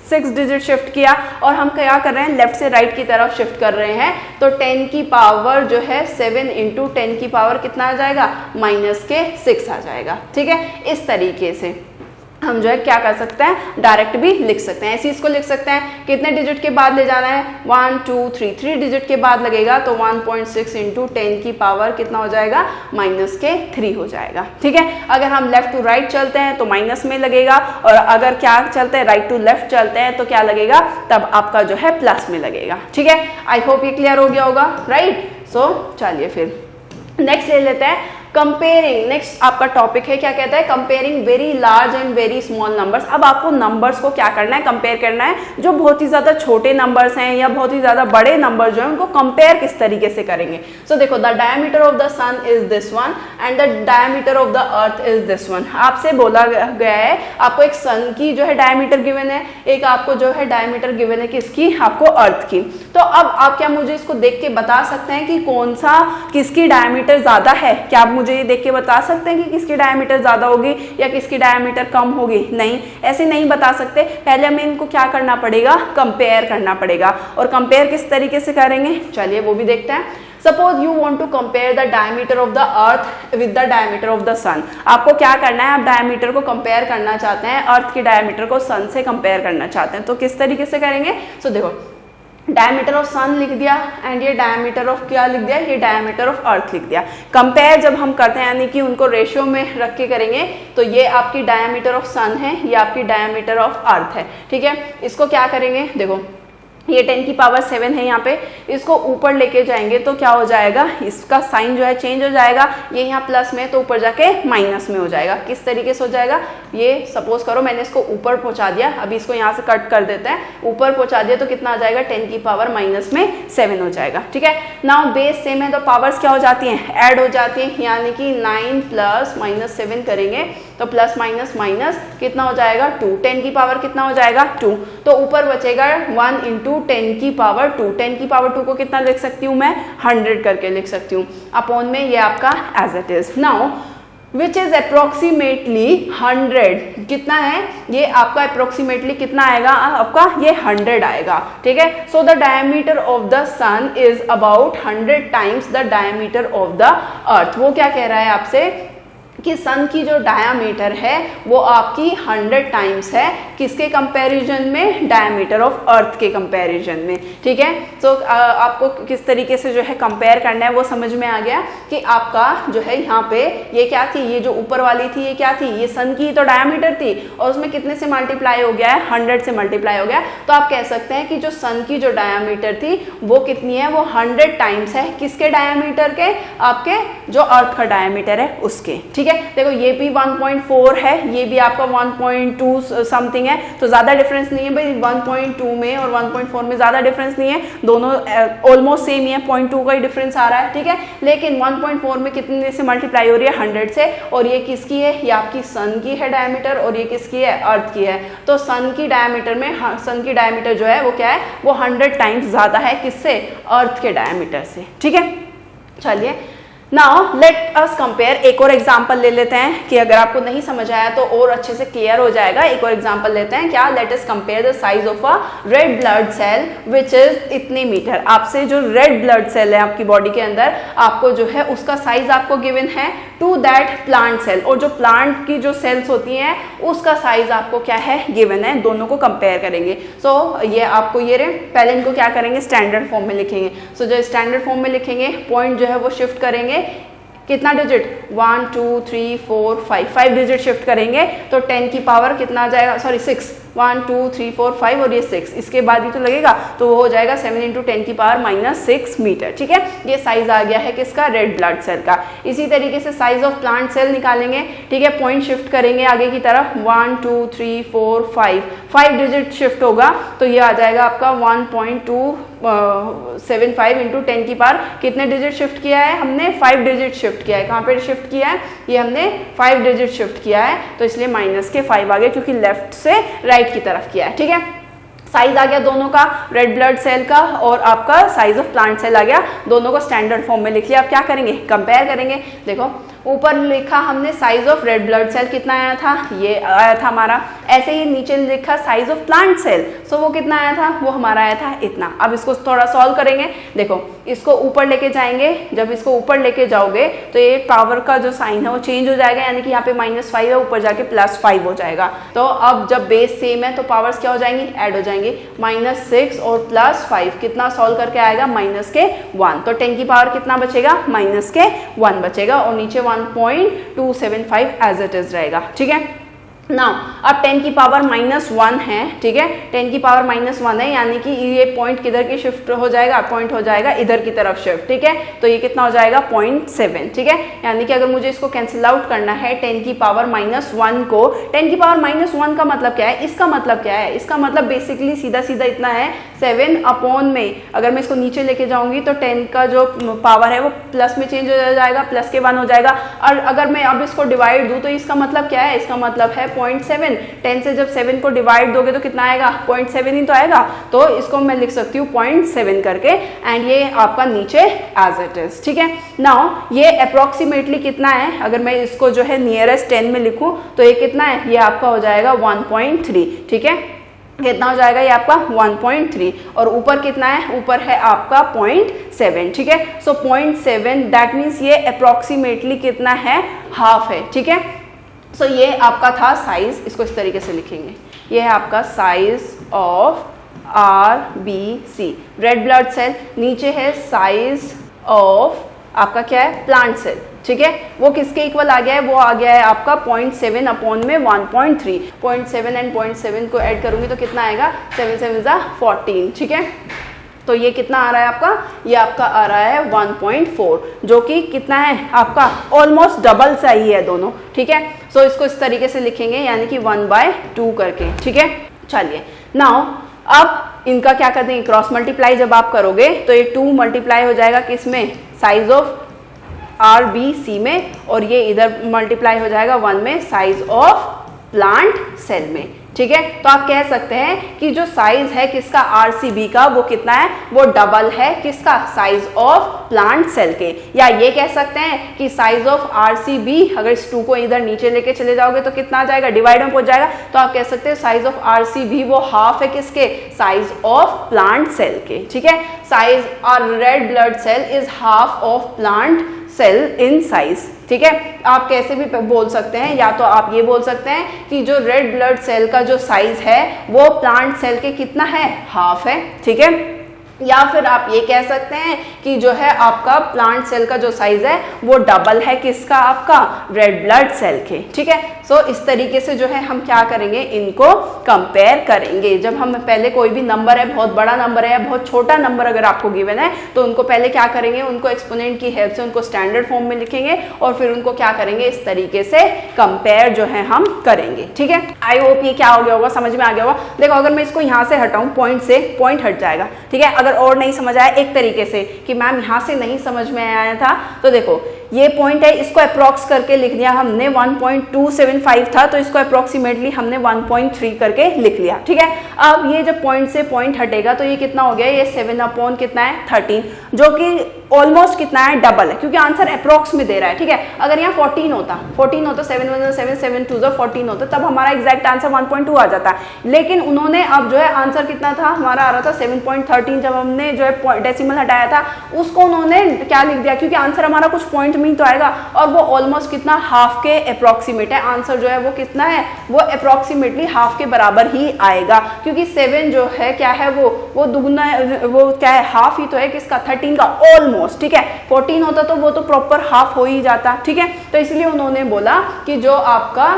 6 डिजिट शिफ्ट किया, और हम क्या कर रहे हैं, लेफ्ट से राइट की तरफ शिफ्ट कर रहे हैं। तो 10 की पावर जो है 7 इंटू 10 की पावर कितना आ जाएगा, -6 आ जाएगा। ठीक है, इस तरीके से हम जो है क्या कर सकते हैं, डायरेक्ट भी लिख सकते हैं। ऐसे इसको लिख सकते हैं, कितने डिजिट के बाद ले जाना है, 1 2 3 डिजिट के बाद लगेगा। तो 1.6 इंटू 10 की पावर कितना हो जाएगा, -3 हो जाएगा। ठीक है, अगर हम लेफ्ट टू राइट चलते हैं तो माइनस में लगेगा, और अगर क्या चलते हैं, राइट टू लेफ्ट चलते हैं तो क्या लगेगा, तब आपका जो है प्लस में लगेगा। ठीक है, आई होप ये क्लियर हो गया होगा, राइट। सो चलिए फिर नेक्स्ट ले लेते हैं, कंपेयरिंग। नेक्स्ट आपका टॉपिक है, क्या कहता है, comparing very large and very small numbers. अब आपको नंबर्स को क्या करना है, कंपेयर करना है। जो बहुत ही ज्यादा छोटे नंबर्स हैं या बहुत ही ज्यादा बड़े नंबर जो हैं उनको कंपेयर किस तरीके से करेंगे। सो देखो, the diameter of the sun is this one and the diameter of the earth is this one. आपसे बोला गया है, आपको एक सन की जो है डायमीटर गिवन है, एक आपको जो है डायमीटर गिवन है किसकी, आपको अर्थ की। तो अब आप क्या मुझे इसको देख के बता सकते हैं कि कौन सा किसकी डायमीटर ज्यादा है? क्या आप मुझे ये देख के बता सकते हैं कि किसकी डायमीटर ज्यादा होगी या किसकी डायमीटर कम होगी? नहीं, ऐसे नहीं बता सकते। पहले हमें इनको क्या करना पड़ेगा, कंपेयर करना पड़ेगा। और कंपेयर किस तरीके से करेंगे, चलिए वो भी देखते हैं। Suppose you want to compare the diameter of the earth with the diameter of the sun. आपको क्या करना है, आप डायमीटर को कंपेयर करना चाहते हैं, अर्थ की डायमीटर को सन से कंपेयर करना चाहते हैं। तो किस तरीके से करेंगे, सो देखो, डायमीटर ऑफ सन लिख दिया एंड ये डायमीटर ऑफ क्या लिख दिया, ये डायमीटर ऑफ अर्थ लिख दिया। कंपेयर जब हम करते हैं यानी कि उनको रेशियो में रख के करेंगे, तो ये आपकी डायमीटर ऑफ सन है, ये आपकी डायमीटर ऑफ अर्थ है। ठीक है, इसको क्या करेंगे, देखो ये 10 की पावर 7 है यहाँ पे, इसको ऊपर लेके जाएंगे तो क्या हो जाएगा, इसका साइन जो है चेंज हो जाएगा। ये यहाँ प्लस में तो ऊपर जाके माइनस में हो जाएगा। किस तरीके से हो जाएगा, ये सपोज करो मैंने इसको ऊपर पहुंचा दिया, अभी इसको यहाँ से कट कर देते हैं, ऊपर पहुंचा दिया तो कितना आ जाएगा, 10 की पावर -7 हो जाएगा। ठीक है, नाउ बेस सेम है तो पावर्स क्या हो जाती हैं, ऐड हो जाती हैं, यानी कि 9 प्लस -7 करेंगे तो प्लस माइनस माइनस कितना हो जाएगा, 2। 10 की पावर कितना हो जाएगा, 2। तो ऊपर बचेगा 1 इंटू 10 की पावर 2। 10 की पावर 2 को कितना लिख सकती हूँ मैं, 100 करके लिख सकती हूँ। अपॉन में ये आपका as it is. Now which is approximately 100, कितना है ये आपका अप्रोक्सीमेटली कितना आएगा, आपका ये 100 आएगा। ठीक है, so the diameter of the sun is about 100 times the diameter of the earth. वो क्या कह रहा है आपसे कि सन की जो डायामीटर है वो आपकी 100 टाइम्स है, किसके कंपैरिजन में, डायामीटर ऑफ अर्थ के कंपैरिजन में। ठीक है, तो आपको किस तरीके से जो है कंपेयर करना है वो समझ में आ गया कि आपका जो है यहाँ पे ये क्या थी, ये जो ऊपर वाली थी ये क्या थी, ये सन की तो डायामीटर थी और उसमें कितने से मल्टीप्लाई हो गया है, 100 से मल्टीप्लाई हो गया। तो आप कह सकते हैं कि जो सन की जो डायामीटर थी वो कितनी है, वो 100 टाइम्स है किसके डायामीटर के, आपके जो अर्थ का डायामीटर है उसके। ठीक है, देखो ये भी 1.4 है, ये भी आपका 1.2 समथिंग है, तो ज्यादा डिफरेंस नहीं है भाई। 1.2 में और 1.4 में ज्यादा डिफरेंस नहीं है, दोनों ऑलमोस्ट सेम ही है, 0.2 का ही डिफरेंस आ रहा है। ठीक है, लेकिन 1.4 में कितने से मल्टीप्लाई हो रही है, 100 से। और ये किसकी है, ये आपकी सन की है डायमीटर, और ये किसकी है, अर्थ की है। तो सन की डायमीटर में, सन की डायमीटर जो है वो क्या है, वो 100 टाइम्स ज्यादा है किससे, अर्थ के डायमीटर से। ठीक है, चलिए नाउ लेट अस कंपेयर। एक और एग्जांपल ले लेते हैं कि अगर आपको नहीं समझ आया तो और अच्छे से क्लियर हो जाएगा। एक और एग्जांपल लेते हैं, क्या, let us compare the size of a red blood cell which is इतने मीटर। आपसे जो रेड ब्लड सेल है आपकी बॉडी के अंदर, आपको जो है उसका साइज आपको गिवन है टू दैट प्लांट सेल, और जो प्लांट की जो सेल्स होती हैं उसका साइज आपको क्या है, गिवन है। दोनों को कंपेयर करेंगे। सो ये आपको ये रे, पहले इनको क्या करेंगे, स्टैंडर्ड फॉर्म में लिखेंगे। सो जो स्टैंडर्ड फॉर्म में लिखेंगे, पॉइंट जो है वो शिफ्ट करेंगे, कितना डिजिट, 1 2 3 4 5 डिजिट शिफ्ट करेंगे तो 10 की पावर कितना आ जाएगा, सॉरी 6, 1 2 3 4 5 और ये 6, इसके बाद ही तो लगेगा, तो वो हो जाएगा 7 इंटू 10 की पावर -6 मीटर। ठीक है, ये साइज आ गया है किसका, रेड ब्लड सेल का। इसी तरीके से साइज ऑफ प्लांट सेल निकालेंगे। ठीक है, पॉइंट शिफ्ट करेंगे आगे की तरफ, 1 2 3 4 5 डिजिट शिफ्ट होगा तो ये आ जाएगा आपका 1.275 इंटू 10 की पावर, कितने डिजिट शिफ्ट किया है हमने, 5 डिजिट शिफ्ट किया है। कहाँ पे शिफ्ट किया है, ये हमने 5 डिजिट शिफ्ट किया है, तो इसलिए -5 आ गए क्योंकि लेफ्ट से राइट की तरफ किया है। ठीक है, साइज आ गया दोनों का, रेड ब्लड सेल का और आपका साइज ऑफ प्लांट सेल आ गया, दोनों को स्टैंडर्ड फॉर्म में लिख लिया। अब क्या करेंगे, कंपेयर करेंगे। देखो ऊपर लिखा हमने size of red blood cell कितना आया था, ये आया था हमारा। ऐसे ही नीचे लिखा साइज ऑफ प्लांट सेल, सो वो कितना आया था, वो हमारा आया था इतना। अब इसको थोड़ा सॉल्व करेंगे। देखो इसको ऊपर लेके जाएंगे, जब इसको ऊपर लेके जाओगे तो ये पावर का जो साइन है वो चेंज हो जाएगा, यानी कि यहाँ पे -5 है, ऊपर जाके +5 हो जाएगा। तो अब जब बेस सेम है तो पावर्स क्या हो जाएंगी, ऐड हो जाएंगी। -6 और +5 कितना सॉल्व करके आएगा, -1। तो 10 की पावर कितना बचेगा, -1 बचेगा और नीचे 1.275 एज इट इज रहेगा। ठीक है, नाउ अब 10 की पावर -1 है, ठीक है, 10 की पावर -1 है, यानी कि ये पॉइंट किधर की शिफ्ट हो जाएगा, पॉइंट हो जाएगा इधर की तरफ शिफ्ट। ठीक है, तो ये कितना हो जाएगा 0.7। ठीक है, यानी कि अगर मुझे इसको कैंसिल आउट करना है 10 की पावर -1 को, 10 की पावर -1 का मतलब क्या है, इसका मतलब क्या है, इसका मतलब बेसिकली सीधा सीधा इतना है 7 अपॉन में, अगर मैं इसको नीचे लेके जाऊंगी तो 10 का जो पावर है वो प्लस में चेंज हो जाएगा, प्लस के 1 हो जाएगा। और अगर मैं अब इसको डिवाइड दूं तो इसका मतलब क्या है, इसका मतलब है 0.7। 10 से जब 7 को डिवाइड दोगे तो कितना आएगा, 0.7 ही तो आएगा। तो इसको मैं लिख सकती हूँ 0.7 करके, एंड ये आपका नीचे एज इट इज। ठीक है, नाउ ये अप्रोक्सीमेटली कितना है, अगर मैं इसको जो है नियरेस्ट 10 में लिखूं तो ये कितना है, ये आपका हो जाएगा 1.3। ठीक है, कितना हो जाएगा ये आपका 1.3, और ऊपर कितना है, ऊपर है आपका 0.7। ठीक है, सो 0.7 दैट मीन्स ये अप्रोक्सीमेटली कितना है, हाफ है। ठीक है, सो ये आपका था साइज, इसको इस तरीके से लिखेंगे, ये है आपका size of RBC red blood cell, नीचे है साइज ऑफ आपका क्या है, प्लांट सेल। ठीक है, वो किसके इक्वल आ गया है, वो आ गया है आपका 0.7 अपॉन में 1.3। 0.7 एंड 0.7 को ऐड करूंगी तो कितना आएगा, 7 7 14। ठीक है, तो ये कितना आ रहा है आपका, ये आपका आ रहा है 1.4, जो कि कितना है आपका ऑलमोस्ट डबल सा ही है दोनों। ठीक है, सो इसको इस तरीके से लिखेंगे, यानी कि 1/2 करके। ठीक है, चलिए नाउ अब इनका क्या कर देंगे, क्रॉस मल्टीप्लाई जब आप करोगे तो ये 2 मल्टीप्लाई हो जाएगा किसमें, साइज ऑफ RBC में, और ये इधर मल्टीप्लाई हो जाएगा 1 में, साइज ऑफ प्लांट सेल में। ठीक है, तो आप कह सकते हैं कि जो साइज है किसका, RCB का, वो कितना है, वो डबल है किसका, साइज ऑफ प्लांट सेल के। या ये कह सकते हैं कि साइज ऑफ RCB, अगर इस 2 को इधर नीचे लेके चले जाओगे तो कितना आ जाएगा, डिवाइड में पहुंच जाएगा, तो आप कह सकते हैं साइज ऑफ RCB वो हाफ है किसके, साइज ऑफ प्लांट सेल के। ठीक है, साइज और red blood cell is half of plant cell in size. ठीक है, आप कैसे भी बोल सकते हैं, या तो आप ये बोल सकते हैं कि जो रेड ब्लड सेल का जो साइज है वो प्लांट सेल के कितना है, हाफ है। ठीक है, या फिर आप ये कह सकते हैं कि जो है आपका प्लांट सेल का जो साइज है वो डबल है किसका, आपका रेड ब्लड सेल के। ठीक है, सो इस तरीके से जो है हम क्या करेंगे, इनको कंपेयर करेंगे। जब हम पहले कोई भी नंबर है, बहुत बड़ा नंबर है या बहुत छोटा नंबर अगर आपको गिवन है, तो उनको पहले क्या करेंगे, उनको एक्सपोनेंट की हेल्प से उनको स्टैंडर्ड फॉर्म में लिखेंगे और फिर उनको क्या करेंगे, इस तरीके से कंपेयर जो है हम करेंगे। ठीक है, आई होप ये क्या हो गया होगा, समझ में आ गया होगा। देखो अगर मैं इसको यहाँ से हटाऊं, पॉइंट से, पॉइंट हट जाएगा। ठीक है, अगर और नहीं समझ आया एक तरीके से कि मैम यहाँ से नहीं समझ में आया था, तो देखो ये पॉइंट है, इसको अप्रॉक्स करके लिख दिया हमने, 1.275 था तो इसको अप्रोक्सीमेटली हमने 1.3 करके लिख लिया। ठीक है, अब ये जब पॉइंट से पॉइंट हटेगा तो ये कितना हो गया, ये 7 अपॉन कितना है 13, जो कि ऑलमोस्ट कितना है, डबल है, क्योंकि आंसर अप्रॉक्स में दे रहा है। ठीक है, अगर यहाँ 14 होता 7 1 7 7 2 14 होता, तब हमारा एग्जैक्ट आंसर 1.2 आ जाता, लेकिन उन्होंने अब जो है आंसर कितना था हमारा आ रहा था 7.13, जब हमने जो है डेसिमल हटाया था उसको उन्होंने क्या लिख दिया, क्योंकि आंसर हमारा कुछ पॉइंट में तो आएगा, और वो ऑलमोस्ट कितना, हाफ के अप्रोक्सीमेट है। आंसर जो है वो कितना है, वो अप्रोक्सीमेटली हाफ के बराबर ही आएगा, क्योंकि 7 जो है क्या है, वो दुगना, वो क्या है, हाफ ही तो है किसका, 13 का ऑलमोस्ट। ठीक है, 14 होता तो वो तो प्रॉपर हाफ हो ही जाता। ठीक है, तो इसलिए उन्होंने बोला कि जो आपका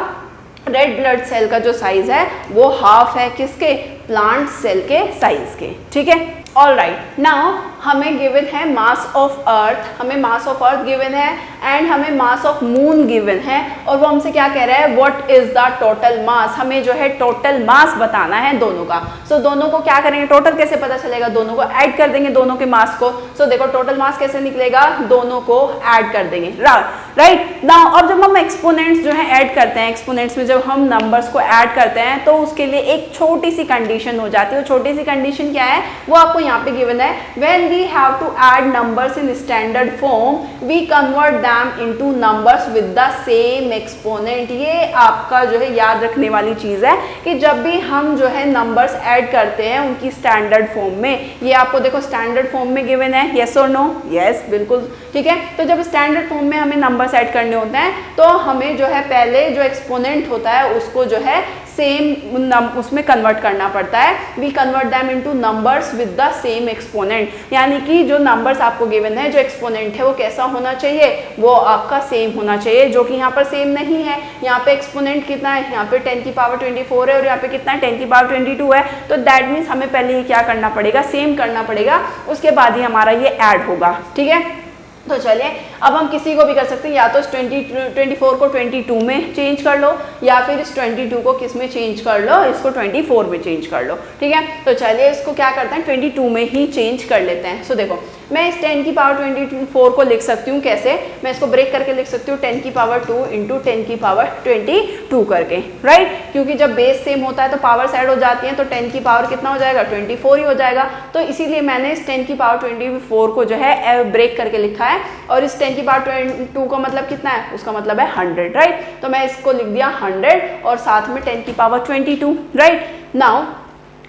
रेड ब्लड सेल का जो साइज है वो हाफ है किसके, प्लांट सेल के साइज के। ठीक है, ऑल राइट, नाउ हमें गिवन है मास ऑफ अर्थ, हमें मास ऑफ अर्थ गिवन है एंड हमें मास ऑफ मून गिवन है, और वो हमसे क्या कह रहा है, what is the total mass, हमें जो है टोटल मास बताना है दोनों का। सो दोनों को क्या करेंगे, टोटल कैसे पता चलेगा, दोनों को ऐड कर देंगे दोनों के मास को। सो देखो टोटल मास कैसे निकलेगा, दोनों को ऐड कर देंगे, राइट नाउ। अब जब हम एक्सपोनेंट्स जो है ऐड करते हैं, एक्सपोनेंट्स में जब हम नंबर्स को ऐड करते हैं तो उसके लिए एक छोटी सी कंडीशन हो जाती है। वो छोटी सी कंडीशन क्या है, वो आपको यहाँ पे गिवन है, when we have to add numbers in standard form we convert them into numbers with the same exponent. ये आपका जो है याद रखने वाली चीज है कि जब भी हम जो है नंबर्स ऐड करते हैं उनकी स्टैंडर्ड फॉर्म में, ये आपको देखो स्टैंडर्ड फॉर्म में गिवन है, यस और नो, यस बिल्कुल ठीक है। तो जब स्टैंडर्ड फॉर्म में हमें नंबर्स ऐड करने होते हैं तो हमें जो है पहले जो एक्सपोनेंट होता है उसको जो है सेम उसमें कन्वर्ट करना पड़ता है। We convert them into numbers with the same exponent, यानी कि जो नंबर्स आपको गिवन है, जो एक्सपोनेंट है वो कैसा होना चाहिए, वो आपका सेम होना चाहिए, जो कि यहाँ पर सेम नहीं है। यहाँ पे एक्सपोनेंट कितना है, यहाँ पे 10 की पावर 24 है और यहाँ पे कितना है 10 की पावर 22 है। तो दैट मीन्स हमें पहले ये क्या करना पड़ेगा, सेम करना पड़ेगा, उसके बाद ही हमारा ये ऐड होगा, ठीक है। तो चलिए अब हम किसी को भी कर सकते हैं, या तो इस 24 को 22 में चेंज कर लो, या फिर इस 22 को किस में चेंज कर लो, इसको 24 में चेंज कर लो, ठीक है। तो चलिए इसको क्या करते हैं, 22 में ही चेंज कर लेते हैं। सो देखो मैं इस 10 की पावर 24 को लिख सकती हूँ कैसे, मैं इसको ब्रेक करके लिख सकती हूँ 10 की पावर 2 इंटू 10 की पावर 22 करके, राइट। क्योंकि जब बेस सेम होता है तो पावर ऐड हो जाती है, तो 10 की पावर कितना हो जाएगा, 24 ही हो जाएगा। तो इसीलिए मैंने इस 10 की पावर 24 को जो है ब्रेक करके लिखा है, और इस 10 की पावर 22 का मतलब कितना है, उसका मतलब है 100, राइट। तो मैं इसको लिख दिया 100 और साथ में 10 की पावर 22, राइट। नाउ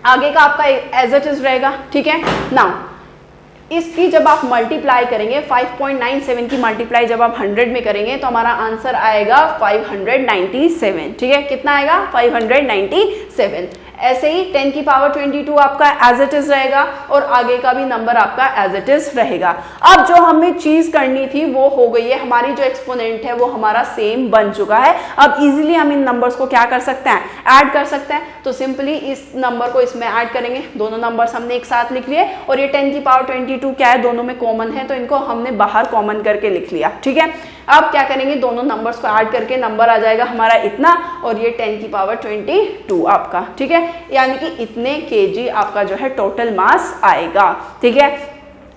आगे का आपका एज इट इज रहेगा, ठीक है। नाउ इसकी जब आप मल्टीप्लाई करेंगे, 5.97 की मल्टीप्लाई जब आप 100 में करेंगे तो हमारा आंसर आएगा 597, ठीक है। कितना आएगा, 597। ऐसे ही 10 की पावर 22 आपका एज इट इज रहेगा और आगे का भी नंबर आपका एज इट इज रहेगा। अब जो हमें चीज करनी थी वो हो गई है, हमारी जो एक्सपोनेंट है वो हमारा सेम बन चुका है। अब इजीली हम इन नंबर्स को क्या कर सकते हैं, ऐड कर सकते हैं। तो सिंपली इस नंबर को इसमें ऐड करेंगे, दोनों नंबर्स हमने एक साथ लिख लिए, और ये 10 की पावर 22 क्या है, दोनों में कॉमन है, तो इनको हमने बाहर कॉमन करके लिख लिया, ठीक है। अब क्या करेंगे, दोनों नंबर्स को ऐड करके नंबर आ जाएगा हमारा इतना, और ये 10 की पावर 22 आपका, ठीक है। यानी कि इतने केजी आपका जो है टोटल मास आएगा, ठीक है।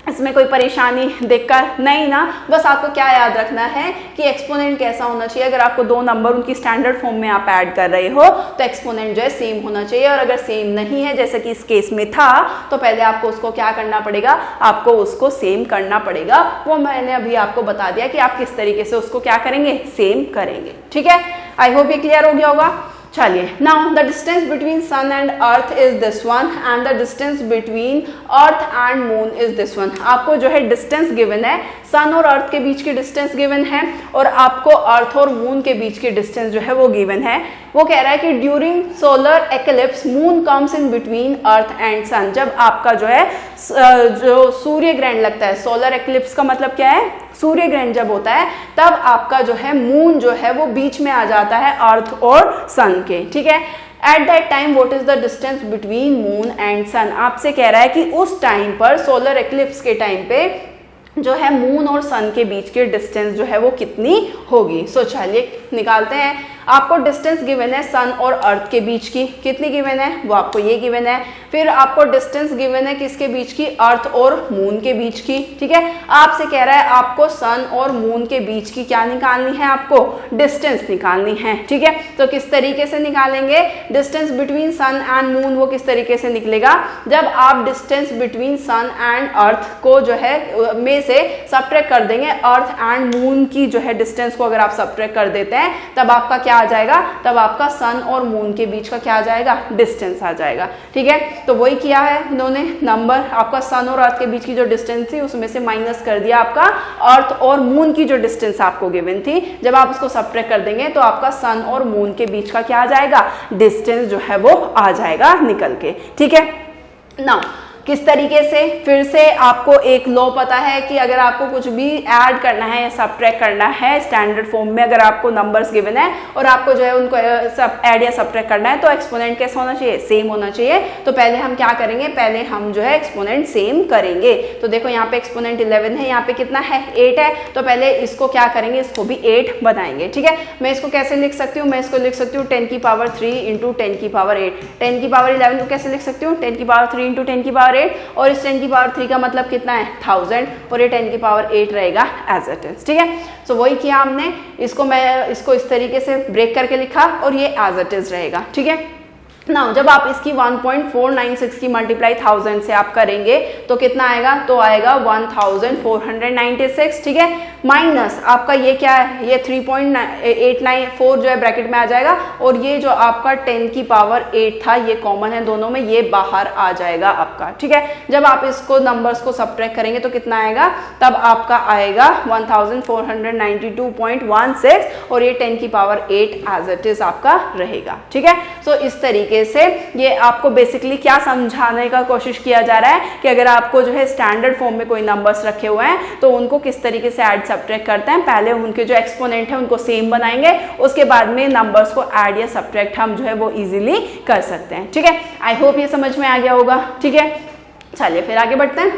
इसमें कोई परेशानी दिक्कत नहीं ना, बस आपको क्या याद रखना है कि एक्सपोनेंट कैसा होना चाहिए। अगर आपको दो नंबर उनकी स्टैंडर्ड फॉर्म में आप ऐड कर रहे हो तो एक्सपोनेंट जो है सेम होना चाहिए, और अगर सेम नहीं है जैसे कि इस केस में था तो पहले आपको उसको क्या करना पड़ेगा, आपको उसको सेम करना पड़ेगा। वो मैंने अभी आपको बता दिया कि आप किस तरीके से उसको क्या करेंगे, सेम करेंगे, ठीक है। आई होप ये क्लियर हो गया होगा। चलिए, now the distance between sun and earth is this one and the distance between earth and moon is this one. आपको जो है डिस्टेंस गिवन है, सन और अर्थ के बीच की डिस्टेंस गिवन है, और आपको अर्थ और मून के बीच की डिस्टेंस जो है वो गिवन है। वो कह रहा है कि during solar eclipse moon comes in between earth and sun. जब आपका जो है जो सूर्य ग्रहण लगता है, सोलर एक्लिप्स का मतलब क्या है, सूर्य ग्रहण जब होता है तब आपका जो है मून जो है वो बीच में आ जाता है अर्थ और सन के, ठीक है। At that time what is the distance between moon and sun. आपसे कह रहा है कि उस टाइम पर, सोलर एक्लिप्स के टाइम पे जो है मून और सन के बीच की डिस्टेंस जो है वो कितनी होगी। सो चलिए निकालते हैं। आपको डिस्टेंस गिवन है सन और अर्थ के बीच की, कितनी गिवन है, वो आपको ये गिवन है। फिर आपको डिस्टेंस गिवन है किसके बीच की, अर्थ और मून के बीच की, ठीक है। आपसे कह रहा है आपको सन और मून के बीच की क्या निकालनी है, आपको डिस्टेंस निकालनी है, ठीक है। तो किस तरीके से निकालेंगे distance between sun and moon, वो किस तरीके से निकलेगा, जब आप distance between sun and earth को जो है में से सब्ट्रैक्ट कर देंगे, अर्थ एंड मून की जो है डिस्टेंस को अगर आप सब्ट्रैक्ट कर देते हैं तब आपका क्या आ जाएगा, तब आपका सन और मून के बीच का क्या आ जाएगा, डिस्टेंस आ जाएगा, ठीक है। तो वही किया है इन्होंने, नंबर आपका सन और अर्थ के बीच की जो डिस्टेंस थी उसमें से माइनस कर दिया आपका अर्थ और मून की जो डिस्टेंस आपको गिवन थी, जब आप उसको सब्ट्रैक्ट कर देंगे तो आपका सन और मून के बीच का क्या आ जाएगा, डिस्टेंस जो है वो आ जाएगा निकल के, ठीक है। नाउ किस तरीके से, फिर से आपको एक लॉ पता है कि अगर आपको कुछ भी ऐड करना है या सब्ट्रैक्ट करना है स्टैंडर्ड फॉर्म में, अगर आपको नंबर्स गिवन है और आपको जो है उनको सब ऐड या सब्ट्रैक्ट करना है तो एक्सपोनेंट कैसा होना चाहिए, सेम होना चाहिए। तो पहले हम क्या करेंगे, पहले हम जो है एक्सपोनेंट सेम करेंगे। तो देखो यहाँ पे एक्सपोनेंट 11 है, यहाँ पे कितना है 8 है, तो पहले इसको क्या करेंगे, इसको भी 8 बनाएंगे। ठीक है, मैं इसको कैसे लिख सकती हूँ, मैं इसको लिख सकती हूँ 10 की पावर 3 इंटू 10 की पावर 8। 10 की पावर 11 को कैसे लिख सकती हूँ, 10 की पावर 3 इंटू 10 की पावर 8, और इस 10 की पावर 3 का मतलब कितना है 1000, और ये 10 की पावर 8 रहेगा एज इट इज। ठीक है, सो वही किया हमने, इसको मैं इसको इस तरीके से ब्रेक करके लिखा और ये एज इट इज रहेगा। ठीक है, नाउ जब आप इसकी 1.496 की मल्टीप्लाई 1000 से आप करेंगे तो कितना आएगा, तो आएगा 1496। ठीक है, माइनस आपका ये क्या है, ये 3.894 जो है ब्रैकेट में आ जाएगा, और ये जो आपका 10 की पावर 8 था ये कॉमन है दोनों में, ये बाहर आ जाएगा आपका। ठीक है, जब आप इसको नंबर्स को सब्ट्रैक्ट करेंगे तो कितना आएगा, तब आपका आएगा 1492.16, और ये 10 की पावर 8 एज इट इज आपका रहेगा। ठीक है, सो इस तरीके से ये आपको बेसिकली क्या समझाने का कोशिश किया जा रहा है कि अगर आपको जो है स्टैंडर्ड फॉर्म में कोई नंबर्स रखे हुए हैं तो उनको किस तरीके से ऐड सब्ट्रैक्ट करते हैं, पहले उनके जो एक्सपोनेंट है उनको सेम बनाएंगे, उसके बाद में नंबर्स को ऐड या सब्ट्रैक्ट हम जो है वो इजीली कर सकते हैं। ठीक है, आई होप ये समझ में आ गया होगा। ठीक है, चलिए फिर आगे बढ़ते हैं।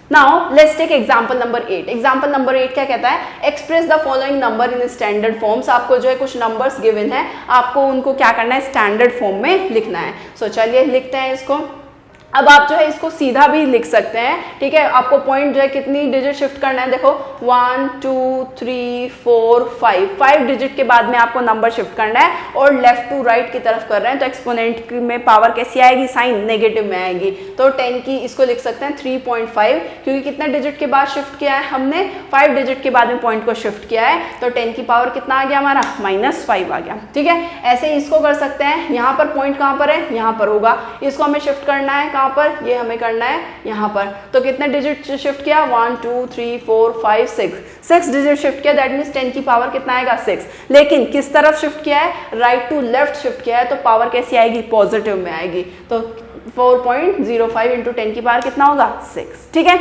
Now let's take example number 8. Example number 8 क्या कहता है, express the following number in standard forms। आपको जो है कुछ numbers given है, आपको उनको क्या करना है, standard form में लिखना है। So चलिए लिखते हैं इसको। अब आप जो है इसको सीधा भी लिख सकते हैं। ठीक है, आपको पॉइंट जो है कितनी डिजिट शिफ्ट करना है, देखो 1 2 3 4 5 डिजिट के बाद में आपको नंबर शिफ्ट करना है, और लेफ्ट टू राइट की तरफ कर रहे हैं तो एक्सपोनेंट में पावर कैसी आएगी, साइन नेगेटिव में आएगी। तो 10 की इसको लिख सकते हैं 3.5, क्योंकि कितना डिजिट के बाद शिफ्ट किया है हमने, 5 डिजिट के बाद में पॉइंट को शिफ्ट किया है, तो 10 की पावर कितना आ गया हमारा, -5 आ गया। ठीक है, ऐसे इसको कर सकते हैं। यहाँ पर पॉइंट कहाँ पर है, यहाँ पर होगा, इसको हमें शिफ्ट करना है कहाँ पर, ये हमें करना है यहाँ पर। तो कितने डिजिट शिफ्ट किया, 1 2 3 4 5 6 डिजिट शिफ्ट किया, दैट मीन्स 10 की पावर कितना आएगा 6। लेकिन किस तरफ शिफ्ट किया है, राइट टू लेफ्ट शिफ्ट किया है, तो पावर कैसी आएगी, पॉजिटिव में आएगी। तो 4.05 इंटू 10 की पावर कितना होगा 6। ठीक है,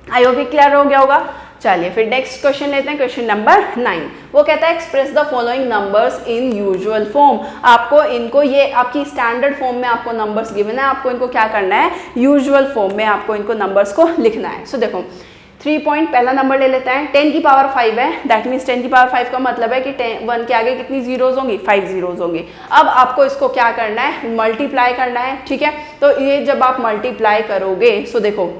आई होप क्लियर हो गया होगा। चलिए फिर नेक्स्ट क्वेश्चन लेते हैं, क्वेश्चन नंबर 9। वो कहता है express the following numbers in usual form. आपको इनको, ये आपकी स्टैंडर्ड फॉर्म में आपको नंबर्स गिवन है, आपको इनको क्या करना है, यूजुअल फॉर्म में आपको इनको नंबर्स को लिखना है। सो देखो 3 पॉइंट पहला नंबर ले लेते हैं, 10 की पावर 5 है, दैट मीन्स 10 की पावर 5 का मतलब है कि 1 के आगे कितनी जीरोज होंगी, 5 जीरोज होंगी। अब आपको इसको क्या करना है, मल्टीप्लाई करना है। ठीक है, तो ये जब आप मल्टीप्लाई करोगे, सो देखो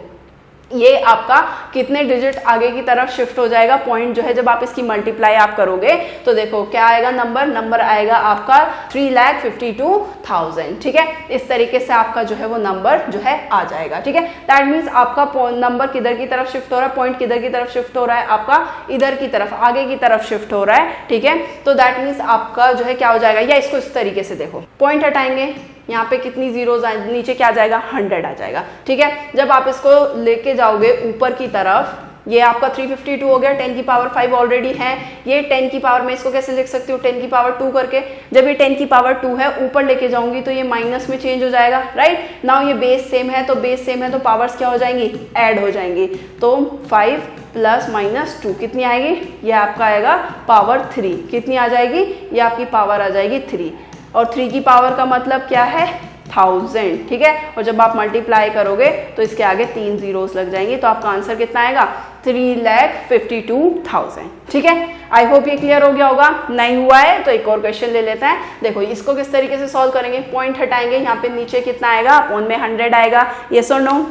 ये आपका कितने डिजिट आगे की तरफ शिफ्ट हो जाएगा, पॉइंट जो है जब आप इसकी मल्टीप्लाई आप करोगे तो देखो क्या आएगा, नंबर आएगा आपका 3,52,000। ठीक है, इस तरीके से आपका जो है वो नंबर जो है आ जाएगा। ठीक है, दैट मीन्स आपका नंबर किधर की तरफ शिफ्ट हो रहा है, पॉइंट किधर की तरफ शिफ्ट हो रहा है, आपका इधर की तरफ, आगे की तरफ शिफ्ट हो रहा है। ठीक है, तो दैट मीन्स आपका जो है क्या हो जाएगा, या इसको इस तरीके से देखो, पॉइंट हटाएंगे, यहाँ पे कितनी जीरोज नीचे क्या आ जाएगा, 100 आ जाएगा। ठीक है, जब आप इसको लेके जाओगे ऊपर की तरफ, ये आपका 352 हो गया, 10 की पावर 5 ऑलरेडी है, ये 10 की पावर में इसको कैसे लिख सकती हूँ, 10 की पावर 2 करके। जब ये 10 की पावर 2 है, ऊपर लेके जाऊंगी तो ये माइनस में चेंज हो जाएगा, राइट। नाउ ये बेस सेम है, तो बेस सेम है तो पावर्स क्या हो जाएंगी, ऐड हो जाएंगी। तो 5 प्लस माइनस 2 कितनी आएगी, ये आपका आएगा पावर 3, कितनी आ जाएगी, ये आपकी पावर आ जाएगी 3, और 3 की पावर का मतलब क्या है, 1000। ठीक है, और जब आप मल्टीप्लाई करोगे तो इसके आगे 3 जीरोस लग जाएंगे, तो आपका आंसर कितना आएगा, 3,52,000। ठीक है, आई होप ये क्लियर हो गया होगा। नहीं हुआ है तो एक और क्वेश्चन ले लेते हैं। देखो इसको किस तरीके से सॉल्व करेंगे, पॉइंट हटाएंगे, यहाँ पे नीचे कितना आएगा, अपॉन में 100 आएगा, यस और नो,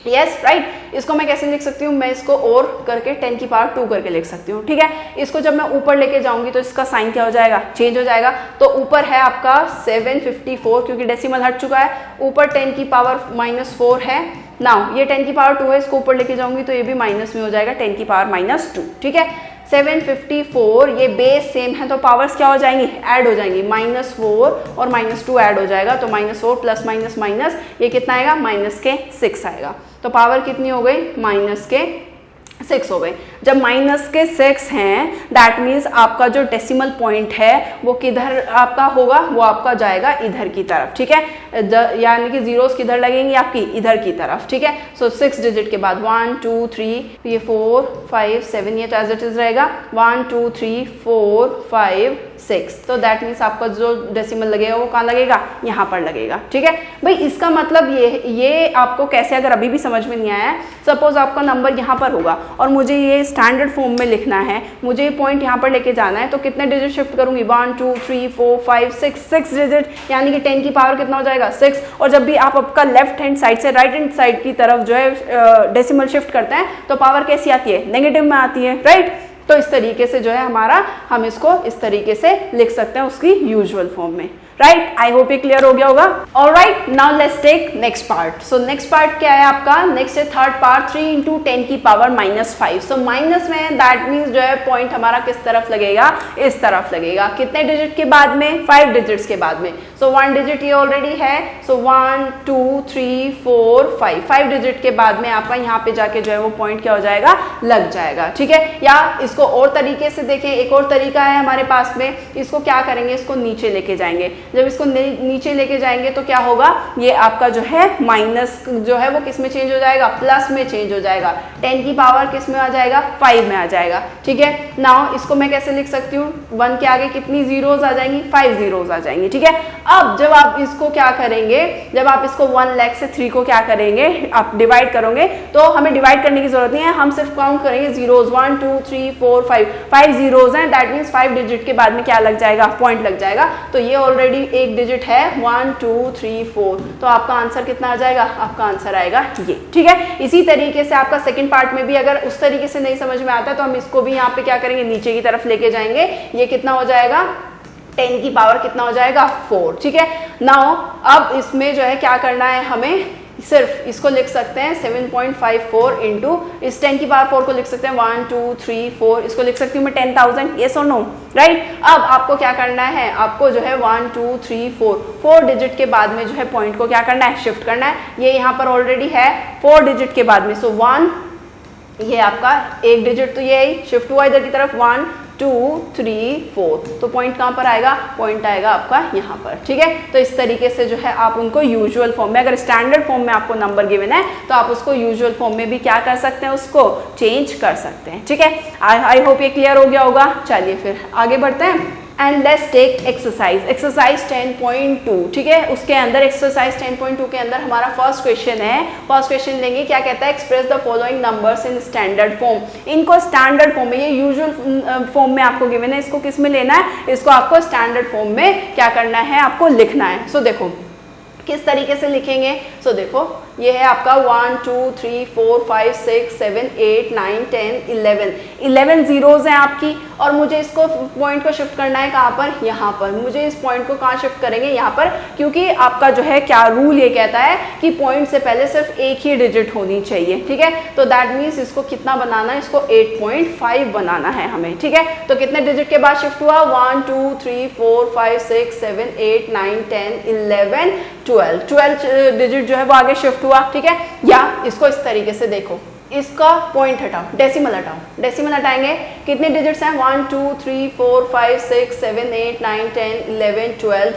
यस राइट। इसको मैं कैसे लिख सकती हूँ, मैं इसको और करके 10 की पावर 2 करके लिख सकती हूँ। ठीक है, इसको जब मैं ऊपर लेके जाऊंगी तो इसका साइन क्या हो जाएगा, चेंज हो जाएगा। तो ऊपर है आपका 754, क्योंकि डेसिमल हट चुका है, ऊपर 10 की पावर -4 है। नाउ ये 10 की पावर 2 है, इसको ऊपर लेके जाऊंगी तो ये भी माइनस में हो जाएगा, 10 की पावर -2। ठीक है, 754, ये बेस सेम है तो पावर्स क्या हो जाएंगी, ऐड हो जाएंगी, -4 और -2 ऐड हो जाएगा, तो -4 प्लस माइनस माइनस ये कितना आएगा, -6 आएगा। तो पावर कितनी हो गई, -6 हो गई। जब माइनस के 6 हैं दैट मीन्स आपका जो डेसिमल पॉइंट है वो किधर आपका होगा, वो आपका जाएगा इधर की तरफ, ठीक है, यानी कि जीरोस किधर लगेंगी आपकी, इधर की तरफ, ठीक है। सो 6 डिजिट के बाद 1 2 3 ये 4 5 7 ये एज इट इज रहेगा 1 2 3 4 5 6, तो दैट मीन्स आपका जो डेसिमल लगेगा वो कहाँ लगेगा, यहाँ पर लगेगा, ठीक है भाई। इसका मतलब ये आपको कैसे, अगर अभी भी समझ में नहीं आया, सपोज आपका नंबर यहाँ पर होगा और मुझे ये स्टैंडर्ड फॉर्म में लिखना है, मुझे ये पॉइंट यहाँ पर लेके जाना है, तो कितने डिजिट शिफ्ट करूंगी, 1 2 3 4 5 6 डिजिट, यानी कि 10 की पावर कितना हो जाएगा 6। और जब भी आप आपका लेफ्ट हैंड साइड से राइट हैंड साइड की तरफ जो है डेसिमल शिफ्ट करते हैं तो पावर कैसी आती है, नेगेटिव में आती है, राइट। तो इस तरीके से जो है हमारा, हम इसको इस तरीके से लिख सकते हैं उसकी यूजुअल फॉर्म में, राइट। आई होप ये क्लियर हो गया होगा। Alright, now let's take next part. So next part क्या है आपका, नेक्स्ट है थर्ड पार्ट 3 इंटू 10 की पावर -5। सो माइनस में दैट मीन्स जो है पॉइंट हमारा किस तरफ लगेगा, इस तरफ लगेगा, कितने डिजिट के बाद में, 5 डिजिट्स के बाद में। सो 1 डिजिट ये ऑलरेडी है, सो 1 2 3 4 5 डिजिट के बाद में आपका यहाँ पे जाके जो है वो पॉइंट क्या हो जाएगा, लग जाएगा, ठीक है। या इसको और तरीके से देखें, एक और तरीका है हमारे पास में, इसको क्या करेंगे, इसको नीचे लेके जाएंगे। जब इसको नीचे लेके जाएंगे तो क्या होगा, ये आपका जो है माइनस जो है वो किस में चेंज हो जाएगा, प्लस में चेंज हो जाएगा। 10 की पावर किस में आ जाएगा, 5 में आ जाएगा, ठीक है। नाउ इसको मैं कैसे लिख सकती हूँ, 1 के आगे कितनी जीरोस आ जाएंगी, 5 जीरोस आ जाएंगी, ठीक है। अब जब आप इसको क्या करेंगे, जब आप इसको 1 लाख से 3 को क्या करेंगे, आप डिवाइड करोगे, तो हमें डिवाइड करने की जरूरत नहीं है, हम सिर्फ काउंट करेंगे जीरोस, 1 2 3 4 5 जीरोस हैं, दैट मीन्स 5 डिजिट के बाद में क्या लग जाएगा, पॉइंट लग जाएगा। तो ये ऑलरेडी एक डिजिट है 1 2 3 4, तो आपका आंसर कितना आ जाएगा, आपका आंसर आएगा ये, ठीक है। इसी तरीके से आपका सेकंड पार्ट में भी अगर उस तरीके से नहीं समझ में आता तो हम इसको भी यहाँ पे क्या करेंगे, नीचे की तरफ लेके जाएंगे। ये कितना हो जाएगा, 10 की पावर कितना हो जाएगा, 4, ठीक है। नाउ अब इसमें जो है क्या करना है, हमें सिर्फ इसको लिख सकते हैं 7.54 इंटू इस 10 की पावर 4 को लिख सकते हैं 1 2 3 4, इसको लिख सकती हूँ मैं 10,000, यस और नो, राइट। अब आपको क्या करना है, आपको जो है 1 2 3 4 डिजिट के बाद में जो है पॉइंट को क्या करना है, शिफ्ट करना है। ये यहाँ पर ऑलरेडी है 4 डिजिट के बाद में, सो 1, ये आपका एक डिजिट तो ये शिफ्ट हुआ इधर की तरफ, 1 2 3 4, तो पॉइंट कहाँ पर आएगा, पॉइंट आएगा आपका यहाँ पर, ठीक है। तो इस तरीके से जो है आप उनको यूजुअल फॉर्म में, अगर स्टैंडर्ड फॉर्म में आपको नंबर गिवन है तो आप उसको यूजुअल फॉर्म में भी क्या कर सकते हैं, उसको चेंज कर सकते हैं, ठीक है। आई होप ये क्लियर हो गया होगा। चलिए फिर आगे बढ़ते हैं एंड लेट्स टेक एक्सरसाइज 10.2, ठीक है। उसके अंदर एक्सरसाइज 10.2 के अंदर हमारा फर्स्ट क्वेश्चन है। फर्स्ट क्वेश्चन लेंगे, क्या कहता है, express the following numbers in standard form. इनको स्टैंडर्ड फॉर्म में, ये यूजुअल फॉर्म में आपको गिवन है, इसको किस में लेना है, इसको आपको स्टैंडर्ड फॉर्म में क्या करना है, आपको लिखना है। सो देखो किस तरीके से लिखेंगे, सो देखो ये है आपका 1 2 3 4 5 6 7 8 9 10 11 जीरोज हैं आपकी, और मुझे इसको पॉइंट को शिफ्ट करना है कहाँ पर, यहाँ पर। मुझे इस पॉइंट को कहाँ शिफ्ट करेंगे, यहाँ पर, क्योंकि आपका जो है क्या रूल ये कहता है कि पॉइंट से पहले सिर्फ एक ही डिजिट होनी चाहिए, ठीक है। तो दैट मीन्स इसको कितना बनाना है, इसको 8.5 बनाना है हमें, ठीक है। तो कितने डिजिट के बाद शिफ्ट हुआ, 1 2 3 4 5 6 7 8 9 10 11 12 डिजिट जो है वो आगे शिफ्ट हुआ, ठीक है। या इसको इस तरीके से देखो, इसका पॉइंट हटाओ, डेसिमल हटाओ, डेसिमल हटाएंगे, कितने डिजिट्स हैं, 1 2 3 4 5 6 7 8 9 10 11 12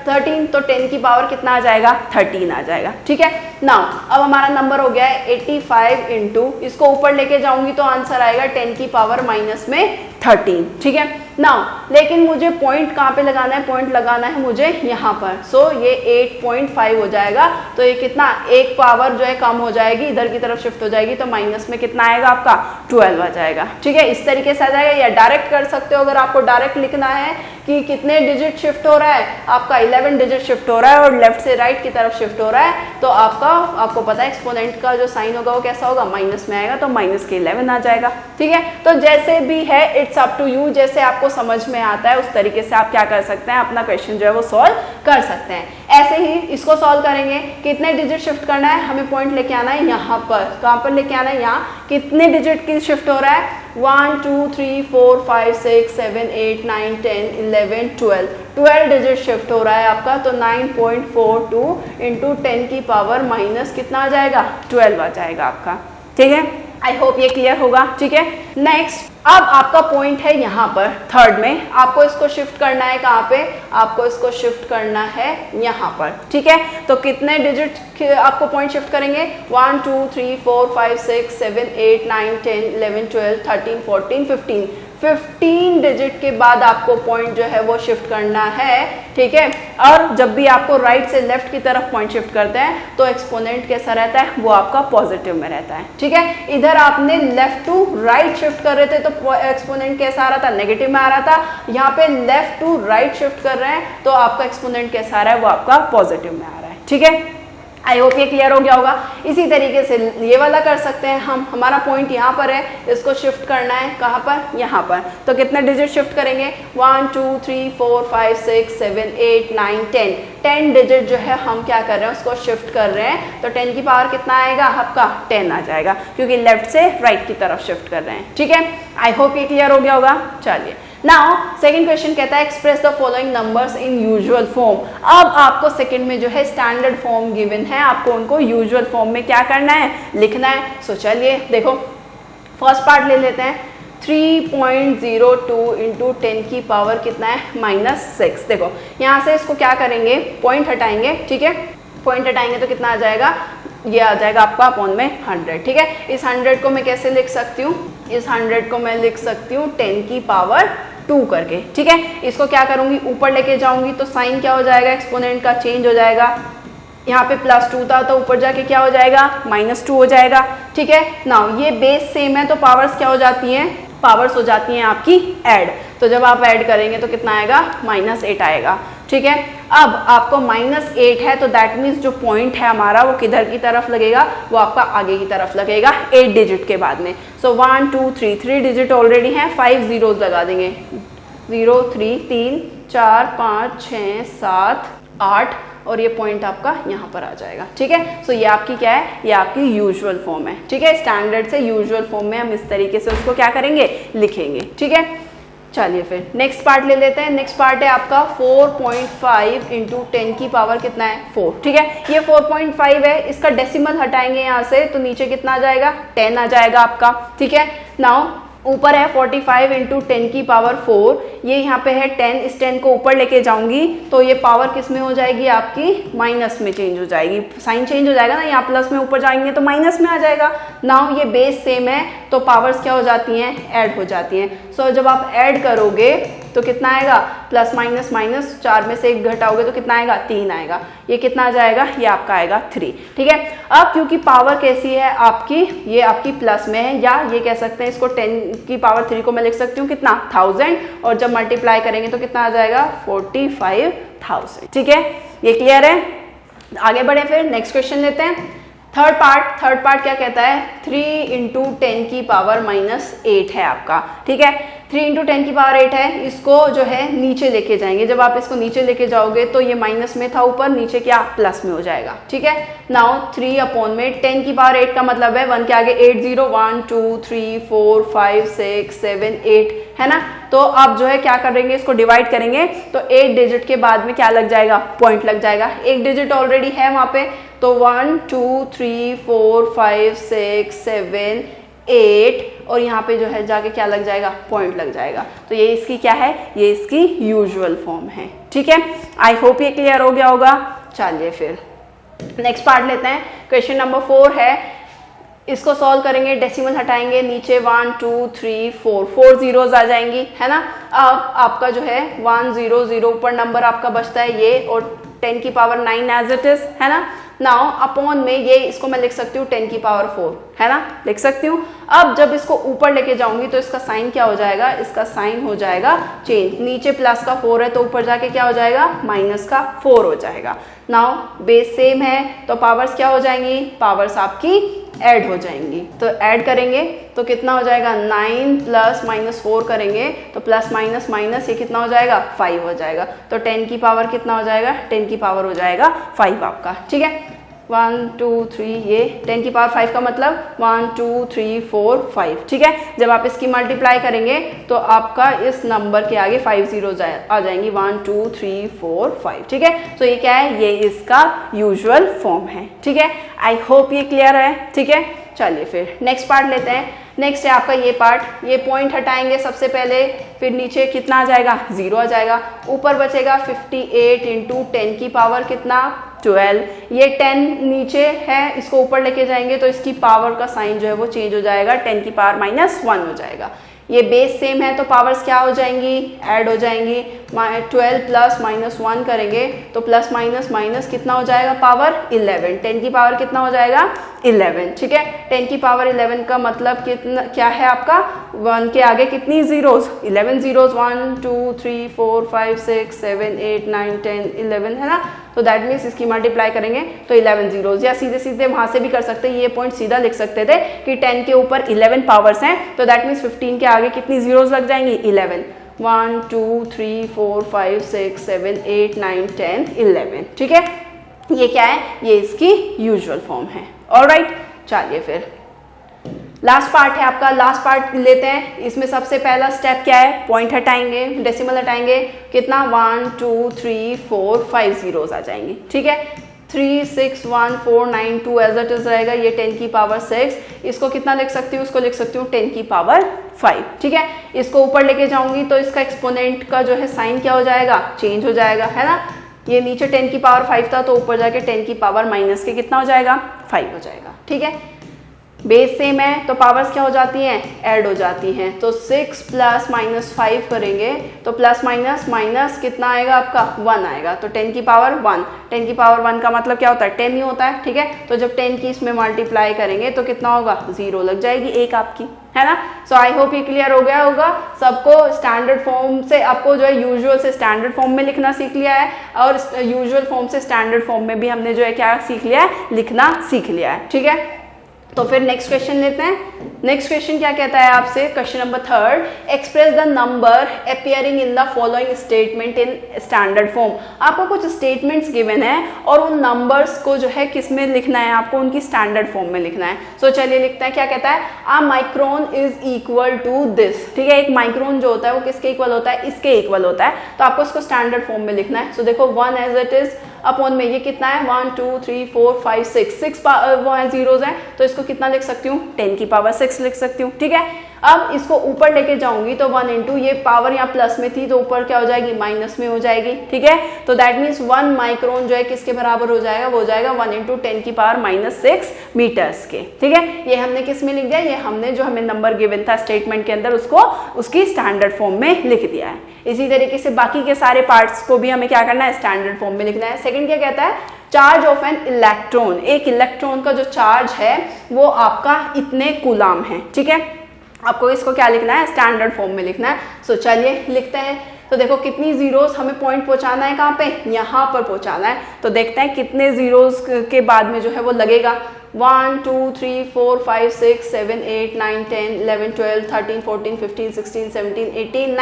13, तो 10 की पावर कितना आ जाएगा, 13 आ जाएगा, ठीक है। नाउ अब हमारा नंबर हो गया है 85 इंटू, इसको ऊपर लेके जाऊंगी तो आंसर आएगा 10 की पावर माइनस में 13, ठीक है। नाउ लेकिन मुझे पॉइंट कहाँ पे लगाना है, पॉइंट लगाना है मुझे यहाँ पर। सो ये 8.5 हो जाएगा, तो ये कितना, एक पावर जो है कम हो जाएगी, इधर की तरफ शिफ्ट हो जाएगी, तो माइनस में कितना आएगा आपका, 12 आ जाएगा, ठीक है। इस तरीके से आ जाएगा, या डायरेक्ट कर सकते हो, अगर आपको डायरेक्ट लिखना है कि कितने डिजिट शिफ्ट हो रहा है, आपका 11 डिजिट शिफ्ट हो रहा है और लेफ्ट से राइट की तरफ शिफ्ट हो रहा है, तो आपको पता है एक्सपोनेंट का जो साइन होगा वो कैसा होगा, माइनस में आएगा, तो माइनस के 11 आ जाएगा, ठीक है। तो जैसे भी है, इट्स अप टू यू, जैसे आपको समझ में आता है उस तरीके से आप क्या कर सकते हैं, अपना क्वेश्चन जो है वो सॉल्व कर सकते हैं। ऐसे ही इसको सॉल्व करेंगे, कितने डिजिट शिफ्ट करना है, हमें पॉइंट लेके आना है यहाँ पर, कहाँ पर लेके आना है, यहाँ कितने डिजिट की शिफ्ट हो रहा है, 1 2 3 4 5 6 7 8 9 10 11 12 डिजिट शिफ्ट हो रहा है आपका, तो 9.42 इंटू 10 की पावर माइनस कितना आ जाएगा, 12 आ जाएगा आपका, ठीक है। आई होप ये क्लियर होगा, ठीक है। नेक्स्ट, अब आपका पॉइंट है यहाँ पर थर्ड में, आपको इसको शिफ्ट करना है कहाँ पे, आपको इसको शिफ्ट करना है यहाँ पर, ठीक है। तो कितने डिजिट आपको पॉइंट शिफ्ट करेंगे, 1 2 3 4 5 6 7 8 9 10 11 12 13 14 15 डिजिट के बाद आपको पॉइंट जो है वो शिफ्ट करना है, ठीक है। और जब भी आपको राइट से लेफ्ट की तरफ पॉइंट शिफ्ट करते हैं तो एक्सपोनेंट कैसा रहता है, वो आपका पॉजिटिव में रहता है, ठीक है। इधर आपने लेफ्ट टू राइट शिफ्ट कर रहे थे तो एक्सपोनेंट कैसा आ रहा था, नेगेटिव में आ रहा था। यहाँ पे लेफ्ट टू राइट शिफ्ट कर रहे हैं तो आपका एक्सपोनेंट कैसा आ रहा है, वो आपका पॉजिटिव में आ रहा है, ठीक है। आई होप ये क्लियर हो गया होगा। इसी तरीके से ये वाला कर सकते हैं हम, हमारा पॉइंट यहाँ पर है, इसको शिफ्ट करना है कहाँ पर, यहाँ पर। तो कितने डिजिट शिफ्ट करेंगे, 1 2 3 4 5 6 7 8 9 10 डिजिट जो है हम क्या कर रहे हैं, उसको शिफ्ट कर रहे हैं। तो 10 की पावर कितना आएगा आपका, 10 आ जाएगा, क्योंकि लेफ्ट से राइट की तरफ शिफ्ट कर रहे हैं, ठीक है। आई होप ये क्लियर हो गया होगा। चलिए, नाउ सेकंड क्वेश्चन कहता है express the following numbers in usual form. अब आपको सेकंड में जो है स्टैंडर्ड फॉर्म गिवन है, आपको उनको यूजुअल फॉर्म में क्या करना है, लिखना है। सो चलिए देखो, फर्स्ट पार्ट ले लेते हैं, 3.02 इंटू 10 की पावर कितना है, -6। देखो यहाँ से इसको क्या करेंगे, पॉइंट हटाएंगे, ठीक है। पॉइंट हटाएंगे तो कितना आ जाएगा, ये आ जाएगा आपका अपॉन में 100, ठीक है। इस 100 को मैं कैसे लिख सकती हूँ, इस 100 को मैं लिख सकती हूँ 10 की पावर 2 करके, ठीक है। इसको क्या करूंगी, ऊपर लेके जाऊंगी तो साइन क्या हो जाएगा, एक्सपोनेंट का चेंज हो जाएगा। यहाँ पे +2 था तो ऊपर जाके क्या हो जाएगा, -2 हो जाएगा, ठीक है। नाउ ये बेस सेम है तो पावर्स क्या हो जाती हैं, पावर्स हो जाती हैं आपकी ऐड। तो जब आप ऐड करेंगे तो कितना आएगा, -8 आएगा, ठीक है। अब आपको -8 है तो दैट मीन्स जो पॉइंट है हमारा वो किधर की तरफ लगेगा, वो आपका आगे की तरफ लगेगा 8 डिजिट के बाद में। सो 1 2 3 डिजिट ऑलरेडी हैं, 5 जीरोस लगा देंगे, 0 3 3 4 5 6 7 8 और ये पॉइंट आपका यहाँ पर आ जाएगा, ठीक है। सो ये आपकी क्या है, ये आपकी यूजुअल फॉर्म है, ठीक है। स्टैंडर्ड से यूजुअल फॉर्म में हम इस तरीके से उसको क्या करेंगे, लिखेंगे, ठीक है। चलिए फिर नेक्स्ट पार्ट ले लेते हैं। नेक्स्ट पार्ट है आपका 4.5 इंटू 10 की पावर कितना है, 4, ठीक है। ये 4.5 है, इसका डेसिमल हटाएंगे यहाँ से तो नीचे कितना आ जाएगा, 10 आ जाएगा आपका, ठीक है। नाउ ऊपर है 45 इंटू 10 की पावर 4, ये यहाँ पे है 10, इस 10 को ऊपर लेके जाऊंगी तो ये पावर किस में हो जाएगी, आपकी माइनस में चेंज हो जाएगी, साइन चेंज हो जाएगा ना, यहाँ प्लस में ऊपर जाएंगे तो माइनस में आ जाएगा। नाउ ये बेस सेम है तो पावर्स क्या हो जाती हैं, ऐड हो जाती हैं। सो जब आप ऐड करोगे तो कितना आएगा, प्लस माइनस माइनस, 4 में से 1 घटाओगे तो कितना आएगा, 3 आएगा। ये कितना आ जाएगा, ये आपका आएगा 3, ठीक है। अब क्योंकि पावर कैसी है आपकी, ये आपकी प्लस में है, या ये कह सकते हैं इसको 10 की पावर 3 को मैं लिख सकती हूँ कितना, 1000, और जब मल्टीप्लाई करेंगे तो कितना आ जाएगा, 45,000, ठीक है। ये क्लियर है। आगे बढ़े फिर नेक्स्ट क्वेश्चन लेते हैं। थर्ड पार्ट क्या कहता है, 3 इंटू 10 की पावर -8 है आपका, ठीक है। 3 इंटू 10 की पावर 8 है, इसको जो है नीचे लेके जाएंगे। जब आप इसको नीचे लेके जाओगे तो ये माइनस में था ऊपर, नीचे क्या प्लस में हो जाएगा, ठीक है। नाउ 3 अपॉन में 10 की पावर 8 का मतलब है 1 के आगे 8 0, 1 2 3 4 5 6 7 8 है ना। तो आप जो है क्या करेंगे, इसको डिवाइड करेंगे तो 8 डिजिट के बाद में क्या लग जाएगा, पॉइंट लग जाएगा। एक डिजिट ऑलरेडी है वहां पे, तो 1 2 3 4 5 6 7 8 और यहाँ पे जो है जाके क्या लग जाएगा, पॉइंट लग जाएगा। तो ये इसकी क्या है, ये इसकी यूजुअल फॉर्म है, ठीक है। आई होप ये क्लियर हो गया होगा। चलिए फिर नेक्स्ट पार्ट लेते हैं। क्वेश्चन नंबर 4 है, इसको सॉल्व करेंगे, डेसिमल हटाएंगे, नीचे 1 2 3 4 जीरोस आ जाएंगी, है ना। अब आपका जो है 1 0 0 ऊपर नंबर आपका बचता है ये, और 10 की पावर 9 एज इट इज, है ना। नाउ अपॉन में ये, इसको मैं लिख सकती हूँ 10 की पावर 4, है ना, लिख सकती हूँ। अब जब इसको ऊपर लेके जाऊंगी तो इसका साइन क्या हो जाएगा, इसका साइन हो जाएगा चेंज। नीचे प्लस का 4 है तो ऊपर जाके क्या हो जाएगा, माइनस का 4 हो जाएगा। नाउ बेस सेम है तो पावर्स क्या हो जाएंगी, पावर्स आपकी ऐड हो जाएंगी। तो ऐड करेंगे तो कितना हो जाएगा, 9 प्लस -4 करेंगे तो प्लस माइनस माइनस ये कितना हो जाएगा, 5 हो जाएगा। तो 10 की पावर कितना हो जाएगा, 10 की पावर हो जाएगा 5 आपका, ठीक है। 1 2 3, ये 10 की पावर 5 का मतलब 1 2 3 4 5, ठीक है। जब आप इसकी मल्टीप्लाई करेंगे तो आपका इस नंबर के आगे 5 जीरो आ जाएंगी, 1 2 3 4 5, ठीक है। तो ये क्या है, ये इसका यूजुअल फॉर्म है, ठीक है। आई होप ये क्लियर है, ठीक है। चलिए फिर नेक्स्ट पार्ट लेते हैं। नेक्स्ट है आपका ये पार्ट, ये पॉइंट हटाएंगे सबसे पहले, फिर नीचे कितना आ जाएगा 0 आ जाएगा, ऊपर बचेगा 58 इंटू 10 की पावर कितना 12। ये 10 नीचे है, इसको ऊपर लेके जाएंगे तो इसकी पावर का साइन जो है वो चेंज हो जाएगा, 10 की पावर -1 हो जाएगा। ये बेस सेम है तो पावर्स क्या हो जाएंगी, ऐड हो जाएंगी। 12 प्लस -1 करेंगे तो प्लस माइनस माइनस कितना हो जाएगा पावर 11, 10 की पावर कितना हो जाएगा 11, ठीक है। 10 की पावर 11 का मतलब कितना क्या है आपका, 1 के आगे कितनी जीरोज, 11 जीरोज, 1 2 3 4 5 6 7 8 9 10 11 है ना। तो दैट मीन्स इसकी मल्टीप्लाई करेंगे तो 11 जीरोज, या सीधे सीधे वहां से भी कर सकते हैं, ये पॉइंट सीधा लिख सकते थे कि 10 के ऊपर 11 पावर्स हैं तो दैट मीन्स 15 के आगे कितनी जीरोज लग जाएंगी 11, 1 2 3 4 5 6 7 8 9 10 11, ठीक है। ये क्या है, ये इसकी यूजुअल फॉर्म है। ऑलराइट, चलिए फिर लास्ट पार्ट है आपका, लास्ट पार्ट लेते हैं। इसमें सबसे पहला स्टेप क्या है, पॉइंट हटाएंगे, डेसिमल हटाएंगे, कितना 1 2 3 4 5 जीरोस आ जाएंगे, ठीक है। 3 6 1 4 9 2 एज इट इज रहेगा, ये 10 की पावर 6, इसको कितना लिख सकती हूँ, उसको लिख सकती हूँ 10 की पावर 5, ठीक है। इसको ऊपर लेके जाऊंगी तो इसका एक्सपोनेंट का जो है साइन क्या हो जाएगा, चेंज हो जाएगा, है ना। ये नीचे 10 की पावर 5 था तो ऊपर जाके 10 की पावर माइनस के कितना हो जाएगा 5 हो जाएगा, ठीक है। बेस सेम है तो पावर्स क्या हो जाती हैं, ऐड हो जाती हैं। तो 6 प्लस -5 करेंगे तो प्लस माइनस माइनस कितना आएगा आपका 1 आएगा, तो 10 की पावर 1, 10 की पावर 1 का मतलब क्या होता है 10 ही होता है, ठीक है। तो जब 10 की इसमें मल्टीप्लाई करेंगे तो कितना होगा 0 लग जाएगी एक आपकी, है ना। सो आई होप ये क्लियर हो गया होगा सबको। स्टैंडर्ड फॉर्म से आपको जो है यूजुअल से स्टैंडर्ड फॉर्म में लिखना सीख लिया है, और यूजुअल फॉर्म से स्टैंडर्ड फॉर्म में भी हमने जो है क्या सीख लिया है, लिखना सीख लिया है, ठीक है। तो फिर नेक्स्ट क्वेश्चन लेते हैं। नेक्स्ट क्वेश्चन क्या कहता है आपसे, question number 3, express the number appearing in the following statement in standard form. आपको कुछ स्टेटमेंट्स गिवन है और उन नंबर्स को जो है किस में लिखना है, आपको उनकी स्टैंडर्ड फॉर्म में लिखना है। सो चलिए लिखते हैं, क्या कहता है, a micron is equal to this, ठीक है। एक माइक्रोन जो होता है वो किसके इक्वल होता है, इसके इक्वल होता है, तो आपको इसको स्टैंडर्ड फॉर्म में लिखना है। सो देखो 1 एज इट इज अपॉन में ये कितना है 1 2 3 4 5 6 वो है जीरोज हैं, तो इसको कितना लिख सकती हूँ 10 की पावर 6 लिख सकती हूँ, ठीक है। अब इसको ऊपर लेके जाऊंगी तो 1 इंटू ये पावर यहाँ प्लस में थी तो ऊपर क्या हो जाएगी माइनस में हो जाएगी, ठीक है। तो दैट मीन्स 1 माइक्रोन जो है किसके बराबर हो जाएगा, वो हो जाएगा 1 इंटू 10 की पावर -6 मीटर्स के, ठीक है। ये हमने किस में लिख दिया, ये हमने जो हमें नंबर गिवन था स्टेटमेंट के अंदर उसको उसकी स्टैंडर्ड फॉर्म में लिख दिया है। इसी तरीके से बाकी के सारे पार्ट्स को भी हमें क्या करना है, स्टैंडर्ड फॉर्म में लिखना है। सेकंड क्या कहता है, चार्ज ऑफ एन इलेक्ट्रॉन, एक इलेक्ट्रॉन का जो चार्ज है वो आपका इतने कूलाम है, ठीक है। आपको इसको क्या लिखना है, स्टैंडर्ड फॉर्म में लिखना है। सो चलिए लिखते हैं। तो देखो कितनी जीरोस हमें पॉइंट पहुंचाना है, कहाँ पे, यहाँ पर पहुंचाना है। तो देखते हैं कितने जीरोस के बाद में जो है वो लगेगा। 1 2 3 4 5 6 7 8 9 10 11 12 13 14 15 16 17 18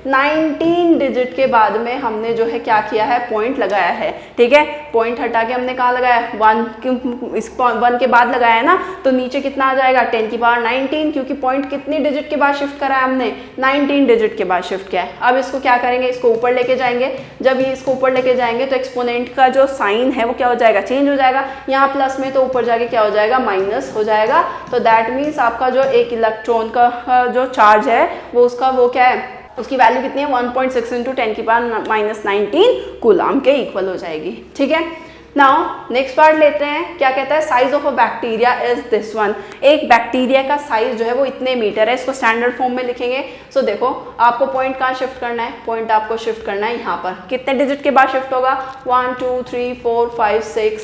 19 डिजिट के बाद में हमने जो है क्या किया है, पॉइंट लगाया है, ठीक है। पॉइंट हटा के हमने कहाँ लगाया, 1 के बाद लगाया है ना, तो नीचे कितना आ जाएगा 10 की पावर 19, क्योंकि पॉइंट कितनी डिजिट के बाद शिफ्ट करा है हमने, 19 डिजिट के बाद शिफ्ट किया है। अब इसको क्या करेंगे, इसको ऊपर लेके जाएंगे। जब ये इसको ऊपर लेके जाएंगे तो एक्सपोनेंट का जो साइन है वो क्या हो जाएगा, चेंज हो जाएगा। यहाँ प्लस में तो ऊपर जाके क्या हो जाएगा, माइनस हो जाएगा। तो दैट मीन्स आपका जो एक इलेक्ट्रॉन का जो चार्ज है वो उसका वो क्या है, उसकी वैल्यू कितनी है 1.6 इंटू 10 की पावर -19 कूलाम के इक्वल हो जाएगी, ठीक है। नाउ नेक्स्ट पार्ट लेते हैं। क्या कहता है, size of a bacteria is this one. एक बैक्टीरिया का साइज जो है वो इतने मीटर है, इसको स्टैंडर्ड फॉर्म में लिखेंगे। सो देखो आपको पॉइंट कहाँ शिफ्ट करना है, पॉइंट आपको शिफ्ट करना है यहाँ पर। कितने डिजिट के बाद शिफ्ट होगा, 1 2 3 4 5 6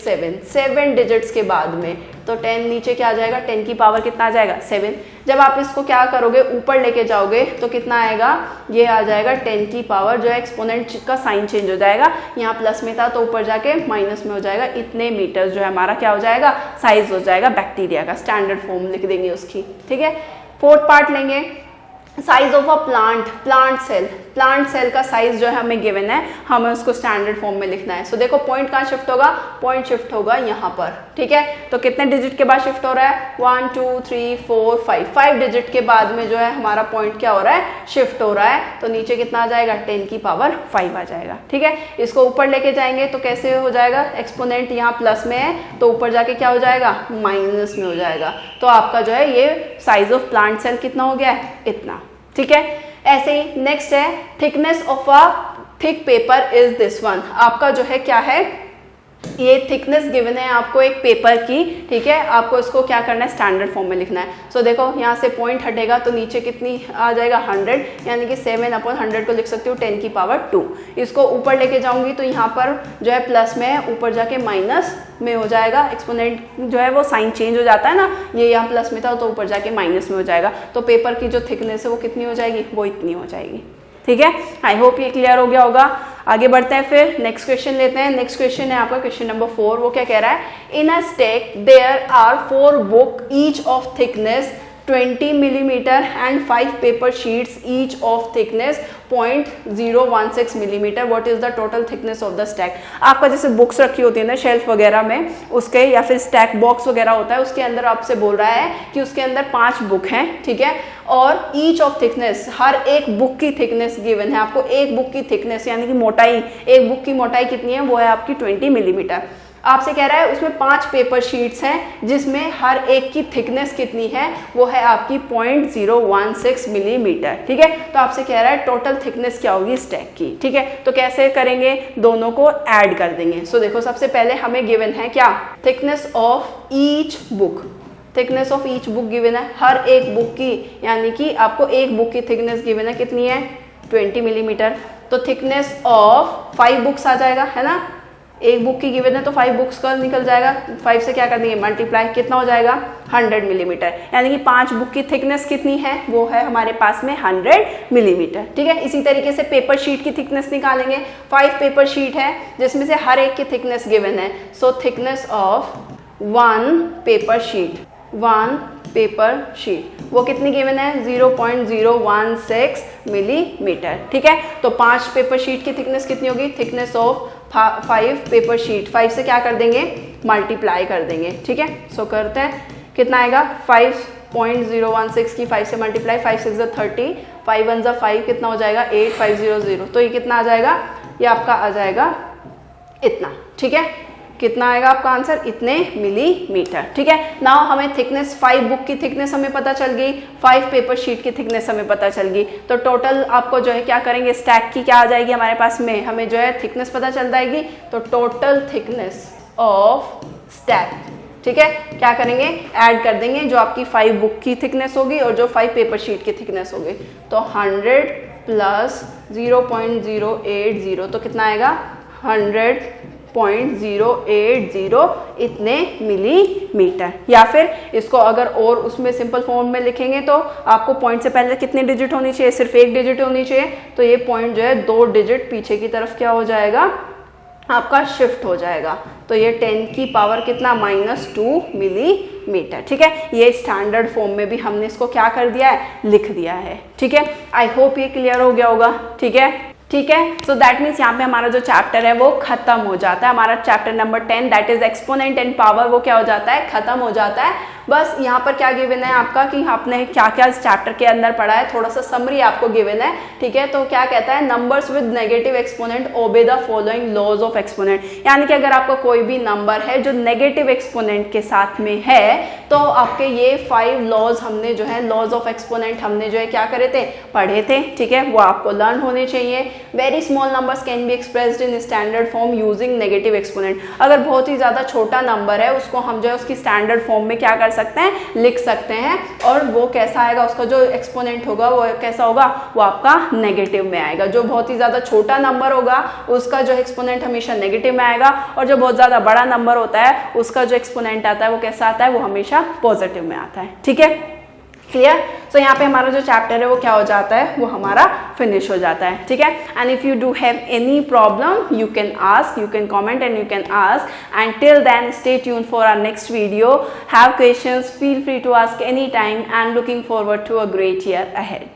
7 डिजिट्स के बाद में। तो 10 नीचे क्या आ जाएगा, 10 की पावर कितना आ जाएगा 7। जब आप इसको क्या करोगे, ऊपर लेके जाओगे तो कितना आएगा, ये आ जाएगा 10 की पावर, जो है एक्सपोनेंट का साइन चेंज हो जाएगा। यहाँ प्लस में था तो ऊपर जाके माइनस में हो जाएगा। इतने मीटर जो है हमारा क्या हो जाएगा, साइज हो जाएगा बैक्टीरिया का। स्टैंडर्ड फॉर्म लिख देंगे उसकी, ठीक है। फोर्थ पार्ट लेंगे, size of a plant cell. Plant cell का साइज जो है हमें गिवन है, हमें उसको स्टैंडर्ड फॉर्म में लिखना है। सो देखो पॉइंट कहाँ शिफ्ट होगा, पॉइंट शिफ्ट होगा यहाँ पर, ठीक है। तो कितने डिजिट के बाद शिफ्ट हो रहा है, 1 2 3 4 5 डिजिट के बाद में जो है हमारा पॉइंट क्या हो रहा है, शिफ्ट हो रहा है। तो नीचे कितना आ जाएगा, 10 की पावर 5 आ जाएगा, ठीक है। इसको ऊपर लेके जाएंगे तो कैसे हो जाएगा, एक्सपोनेंट यहाँ प्लस में है तो ऊपर जाके क्या हो जाएगा, माइनस में हो जाएगा। तो आपका जो है ये साइज ऑफ प्लांट सेल कितना हो गया है, इतना, ठीक है। ऐसे ही नेक्स्ट है thickness of a thick paper is this one. आपका जो है क्या है, ये थिकनेस गिवन है आपको एक पेपर की, ठीक है। आपको इसको क्या करना है, स्टैंडर्ड फॉर्म में लिखना है। सो देखो यहाँ से पॉइंट हटेगा तो नीचे कितनी आ जाएगा, 100, यानी कि 7/100 को लिख सकती हूँ 10 की पावर 2। इसको ऊपर लेके जाऊंगी तो यहाँ पर जो है प्लस में है, ऊपर जाके माइनस में हो जाएगा। एक्सपोनेंट जो है वो साइन चेंज हो जाता है ना, ये यहाँ प्लस में था तो ऊपर जाके माइनस में हो जाएगा। तो पेपर की जो थिकनेस है वो कितनी हो जाएगी, वो इतनी हो जाएगी, ठीक है। आई होप ये क्लियर हो गया होगा। आगे बढ़ते हैं, फिर नेक्स्ट क्वेश्चन लेते हैं। नेक्स्ट क्वेश्चन है आपका क्वेश्चन नंबर 4। वो क्या कह रहा है, in a stack there are 4 book each of thickness 20 millimetre and 5 paper sheets each of thickness 0.016 millimetre. What is the total thickness of the stack. आपका जैसे बुक्स रखी होती है ना शेल्फ वगैरह में, उसके या फिर स्टैक बॉक्स वगैरह होता है, उसके अंदर आपसे बोल रहा है कि उसके अंदर 5 बुक हैं, ठीक है। और ईच ऑफ थिकनेस, हर एक बुक की थिकनेस गिवन है आपको। एक बुक की थिकनेस यानी कि मोटाई, एक बुक की मोटाई कितनी है, वो है आपकी 20 मिलीमीटर। आपसे कह रहा है उसमें 5 पेपर शीट्स हैं जिसमें हर एक की थिकनेस कितनी है, वो है आपकी 0.016 मिलीमीटर, ठीक है। तो आपसे कह रहा है टोटल थिकनेस क्या होगी स्टैक की, ठीक है। तो कैसे करेंगे, दोनों को ऐड कर देंगे। सो देखो सबसे पहले हमें गिवन है क्या, thickness of each book. Thickness of each book given है, हर एक बुक की, यानी कि आपको एक बुक की थिकनेस गिवन है कितनी है, 20 मिलीमीटर। तो थिकनेस ऑफ 5 बुक्स आ जाएगा, है ना। एक बुक की गिवन है तो 5 बुक्स का निकल जाएगा, 5 से क्या कर देंगे मल्टीप्लाई, कितना हो जाएगा 100 मिलीमीटर। यानी कि 5 बुक की थिकनेस कितनी है, वो है हमारे पास में 100 मिलीमीटर, ठीक है। इसी तरीके से पेपर शीट की थिकनेस निकालेंगे। 5 पेपर शीट है जिसमें से हर एक की थिकनेस गिवन है। So thickness of 1 paper sheet, 1 paper sheet वो कितनी गिवन है, 0.016 मिलीमीटर, ठीक है। तो 5 पेपर शीट की थिकनेस कितनी होगी, थिकनेस ऑफ 5 पेपर शीट, 5 से क्या कर देंगे मल्टीप्लाई कर देंगे, ठीक है। सो करते हैं, कितना आएगा 5.016 की 5 से मल्टीप्लाई, 5 6 30, 5 1 5, कितना हो जाएगा 8500। तो ये कितना आ जाएगा, ये आपका आ जाएगा इतना, ठीक है। कितना आएगा आपका आंसर, इतने मिलीमीटर, ठीक है। नाउ हमें थिकनेस 5 बुक की थिकनेस हमें पता चल गई, 5 पेपर शीट की थिकनेस हमें पता चल गई। तो टोटल आपको जो है क्या करेंगे, स्टैक की क्या आ जाएगी हमारे पास में, हमें जो है थिकनेस पता चल जाएगी। तो टोटल थिकनेस ऑफ स्टैक, ठीक है, क्या करेंगे ऐड कर देंगे जो आपकी 5 बुक की थिकनेस होगी और जो 5 पेपर शीट की थिकनेस होगी। तो 100 प्लस 0.080 तो कितना आएगा 100.080 इतने मिलीमीटर। या फिर इसको अगर और उसमें सिंपल फॉर्म में लिखेंगे तो आपको पॉइंट से पहले कितने डिजिट होनी चाहिए, सिर्फ 1 डिजिट होनी चाहिए। तो ये पॉइंट जो है 2 डिजिट पीछे की तरफ क्या हो जाएगा आपका शिफ्ट हो जाएगा। तो ये 10 की पावर कितना -2 मिलीमीटर, ठीक है। ये स्टैंडर्ड फॉर्म में भी हमने इसको क्या कर दिया है, लिख दिया है, ठीक है। आई होप ये क्लियर हो गया होगा, ठीक है, ठीक है। सो दैट मीन्स यहाँ पे हमारा जो चैप्टर है वो खत्म हो जाता है। हमारा chapter number 10 that is exponent and power वो क्या हो जाता है, खत्म हो जाता है। बस यहाँ पर क्या गिवन है आपका कि आपने क्या क्या इस चैप्टर के अंदर पढ़ा है, थोड़ा सा समरी आपको गिवन है, ठीक है। तो क्या कहता है, numbers with negative exponent obey the following laws of exponent. यानी कि अगर आपका कोई भी नंबर है जो नेगेटिव एक्सपोनेंट के साथ में है तो आपके ये 5 लॉज हमने जो है लॉज ऑफ एक्सपोनेंट हमने जो है क्या करे थे, पढ़े थे, ठीक है। वो आपको लर्न होने चाहिए। Very small numbers can be expressed in standard form using negative exponent. अगर बहुत ही ज्यादा छोटा नंबर है उसको हम जो है उसकी स्टैंडर्ड फॉर्म में क्या कर सकते हैं, लिख सकते हैं। और वो कैसा आएगा, उसका जो एक्सपोनेंट होगा वो कैसा होगा, वो आपका नेगेटिव में आएगा। जो बहुत ही ज्यादा छोटा नंबर होगा उसका जो एक्सपोनेंट हमेशा नेगेटिव में आएगा, और जो बहुत ज्यादा बड़ा नंबर होता है उसका जो एक्सपोनेंट आता है वो कैसा आता है, वो हमेशा पॉजिटिव में आता है, ठीक है, क्लियर। सो यहाँ पे हमारा जो चैप्टर है वो क्या हो जाता है, वो हमारा फिनिश हो जाता है, ठीक है। And if you do have any problem you can ask, you can comment and you can ask. And till then stay tuned for our next video. Have questions, feel free to ask any time and looking forward to a great year ahead.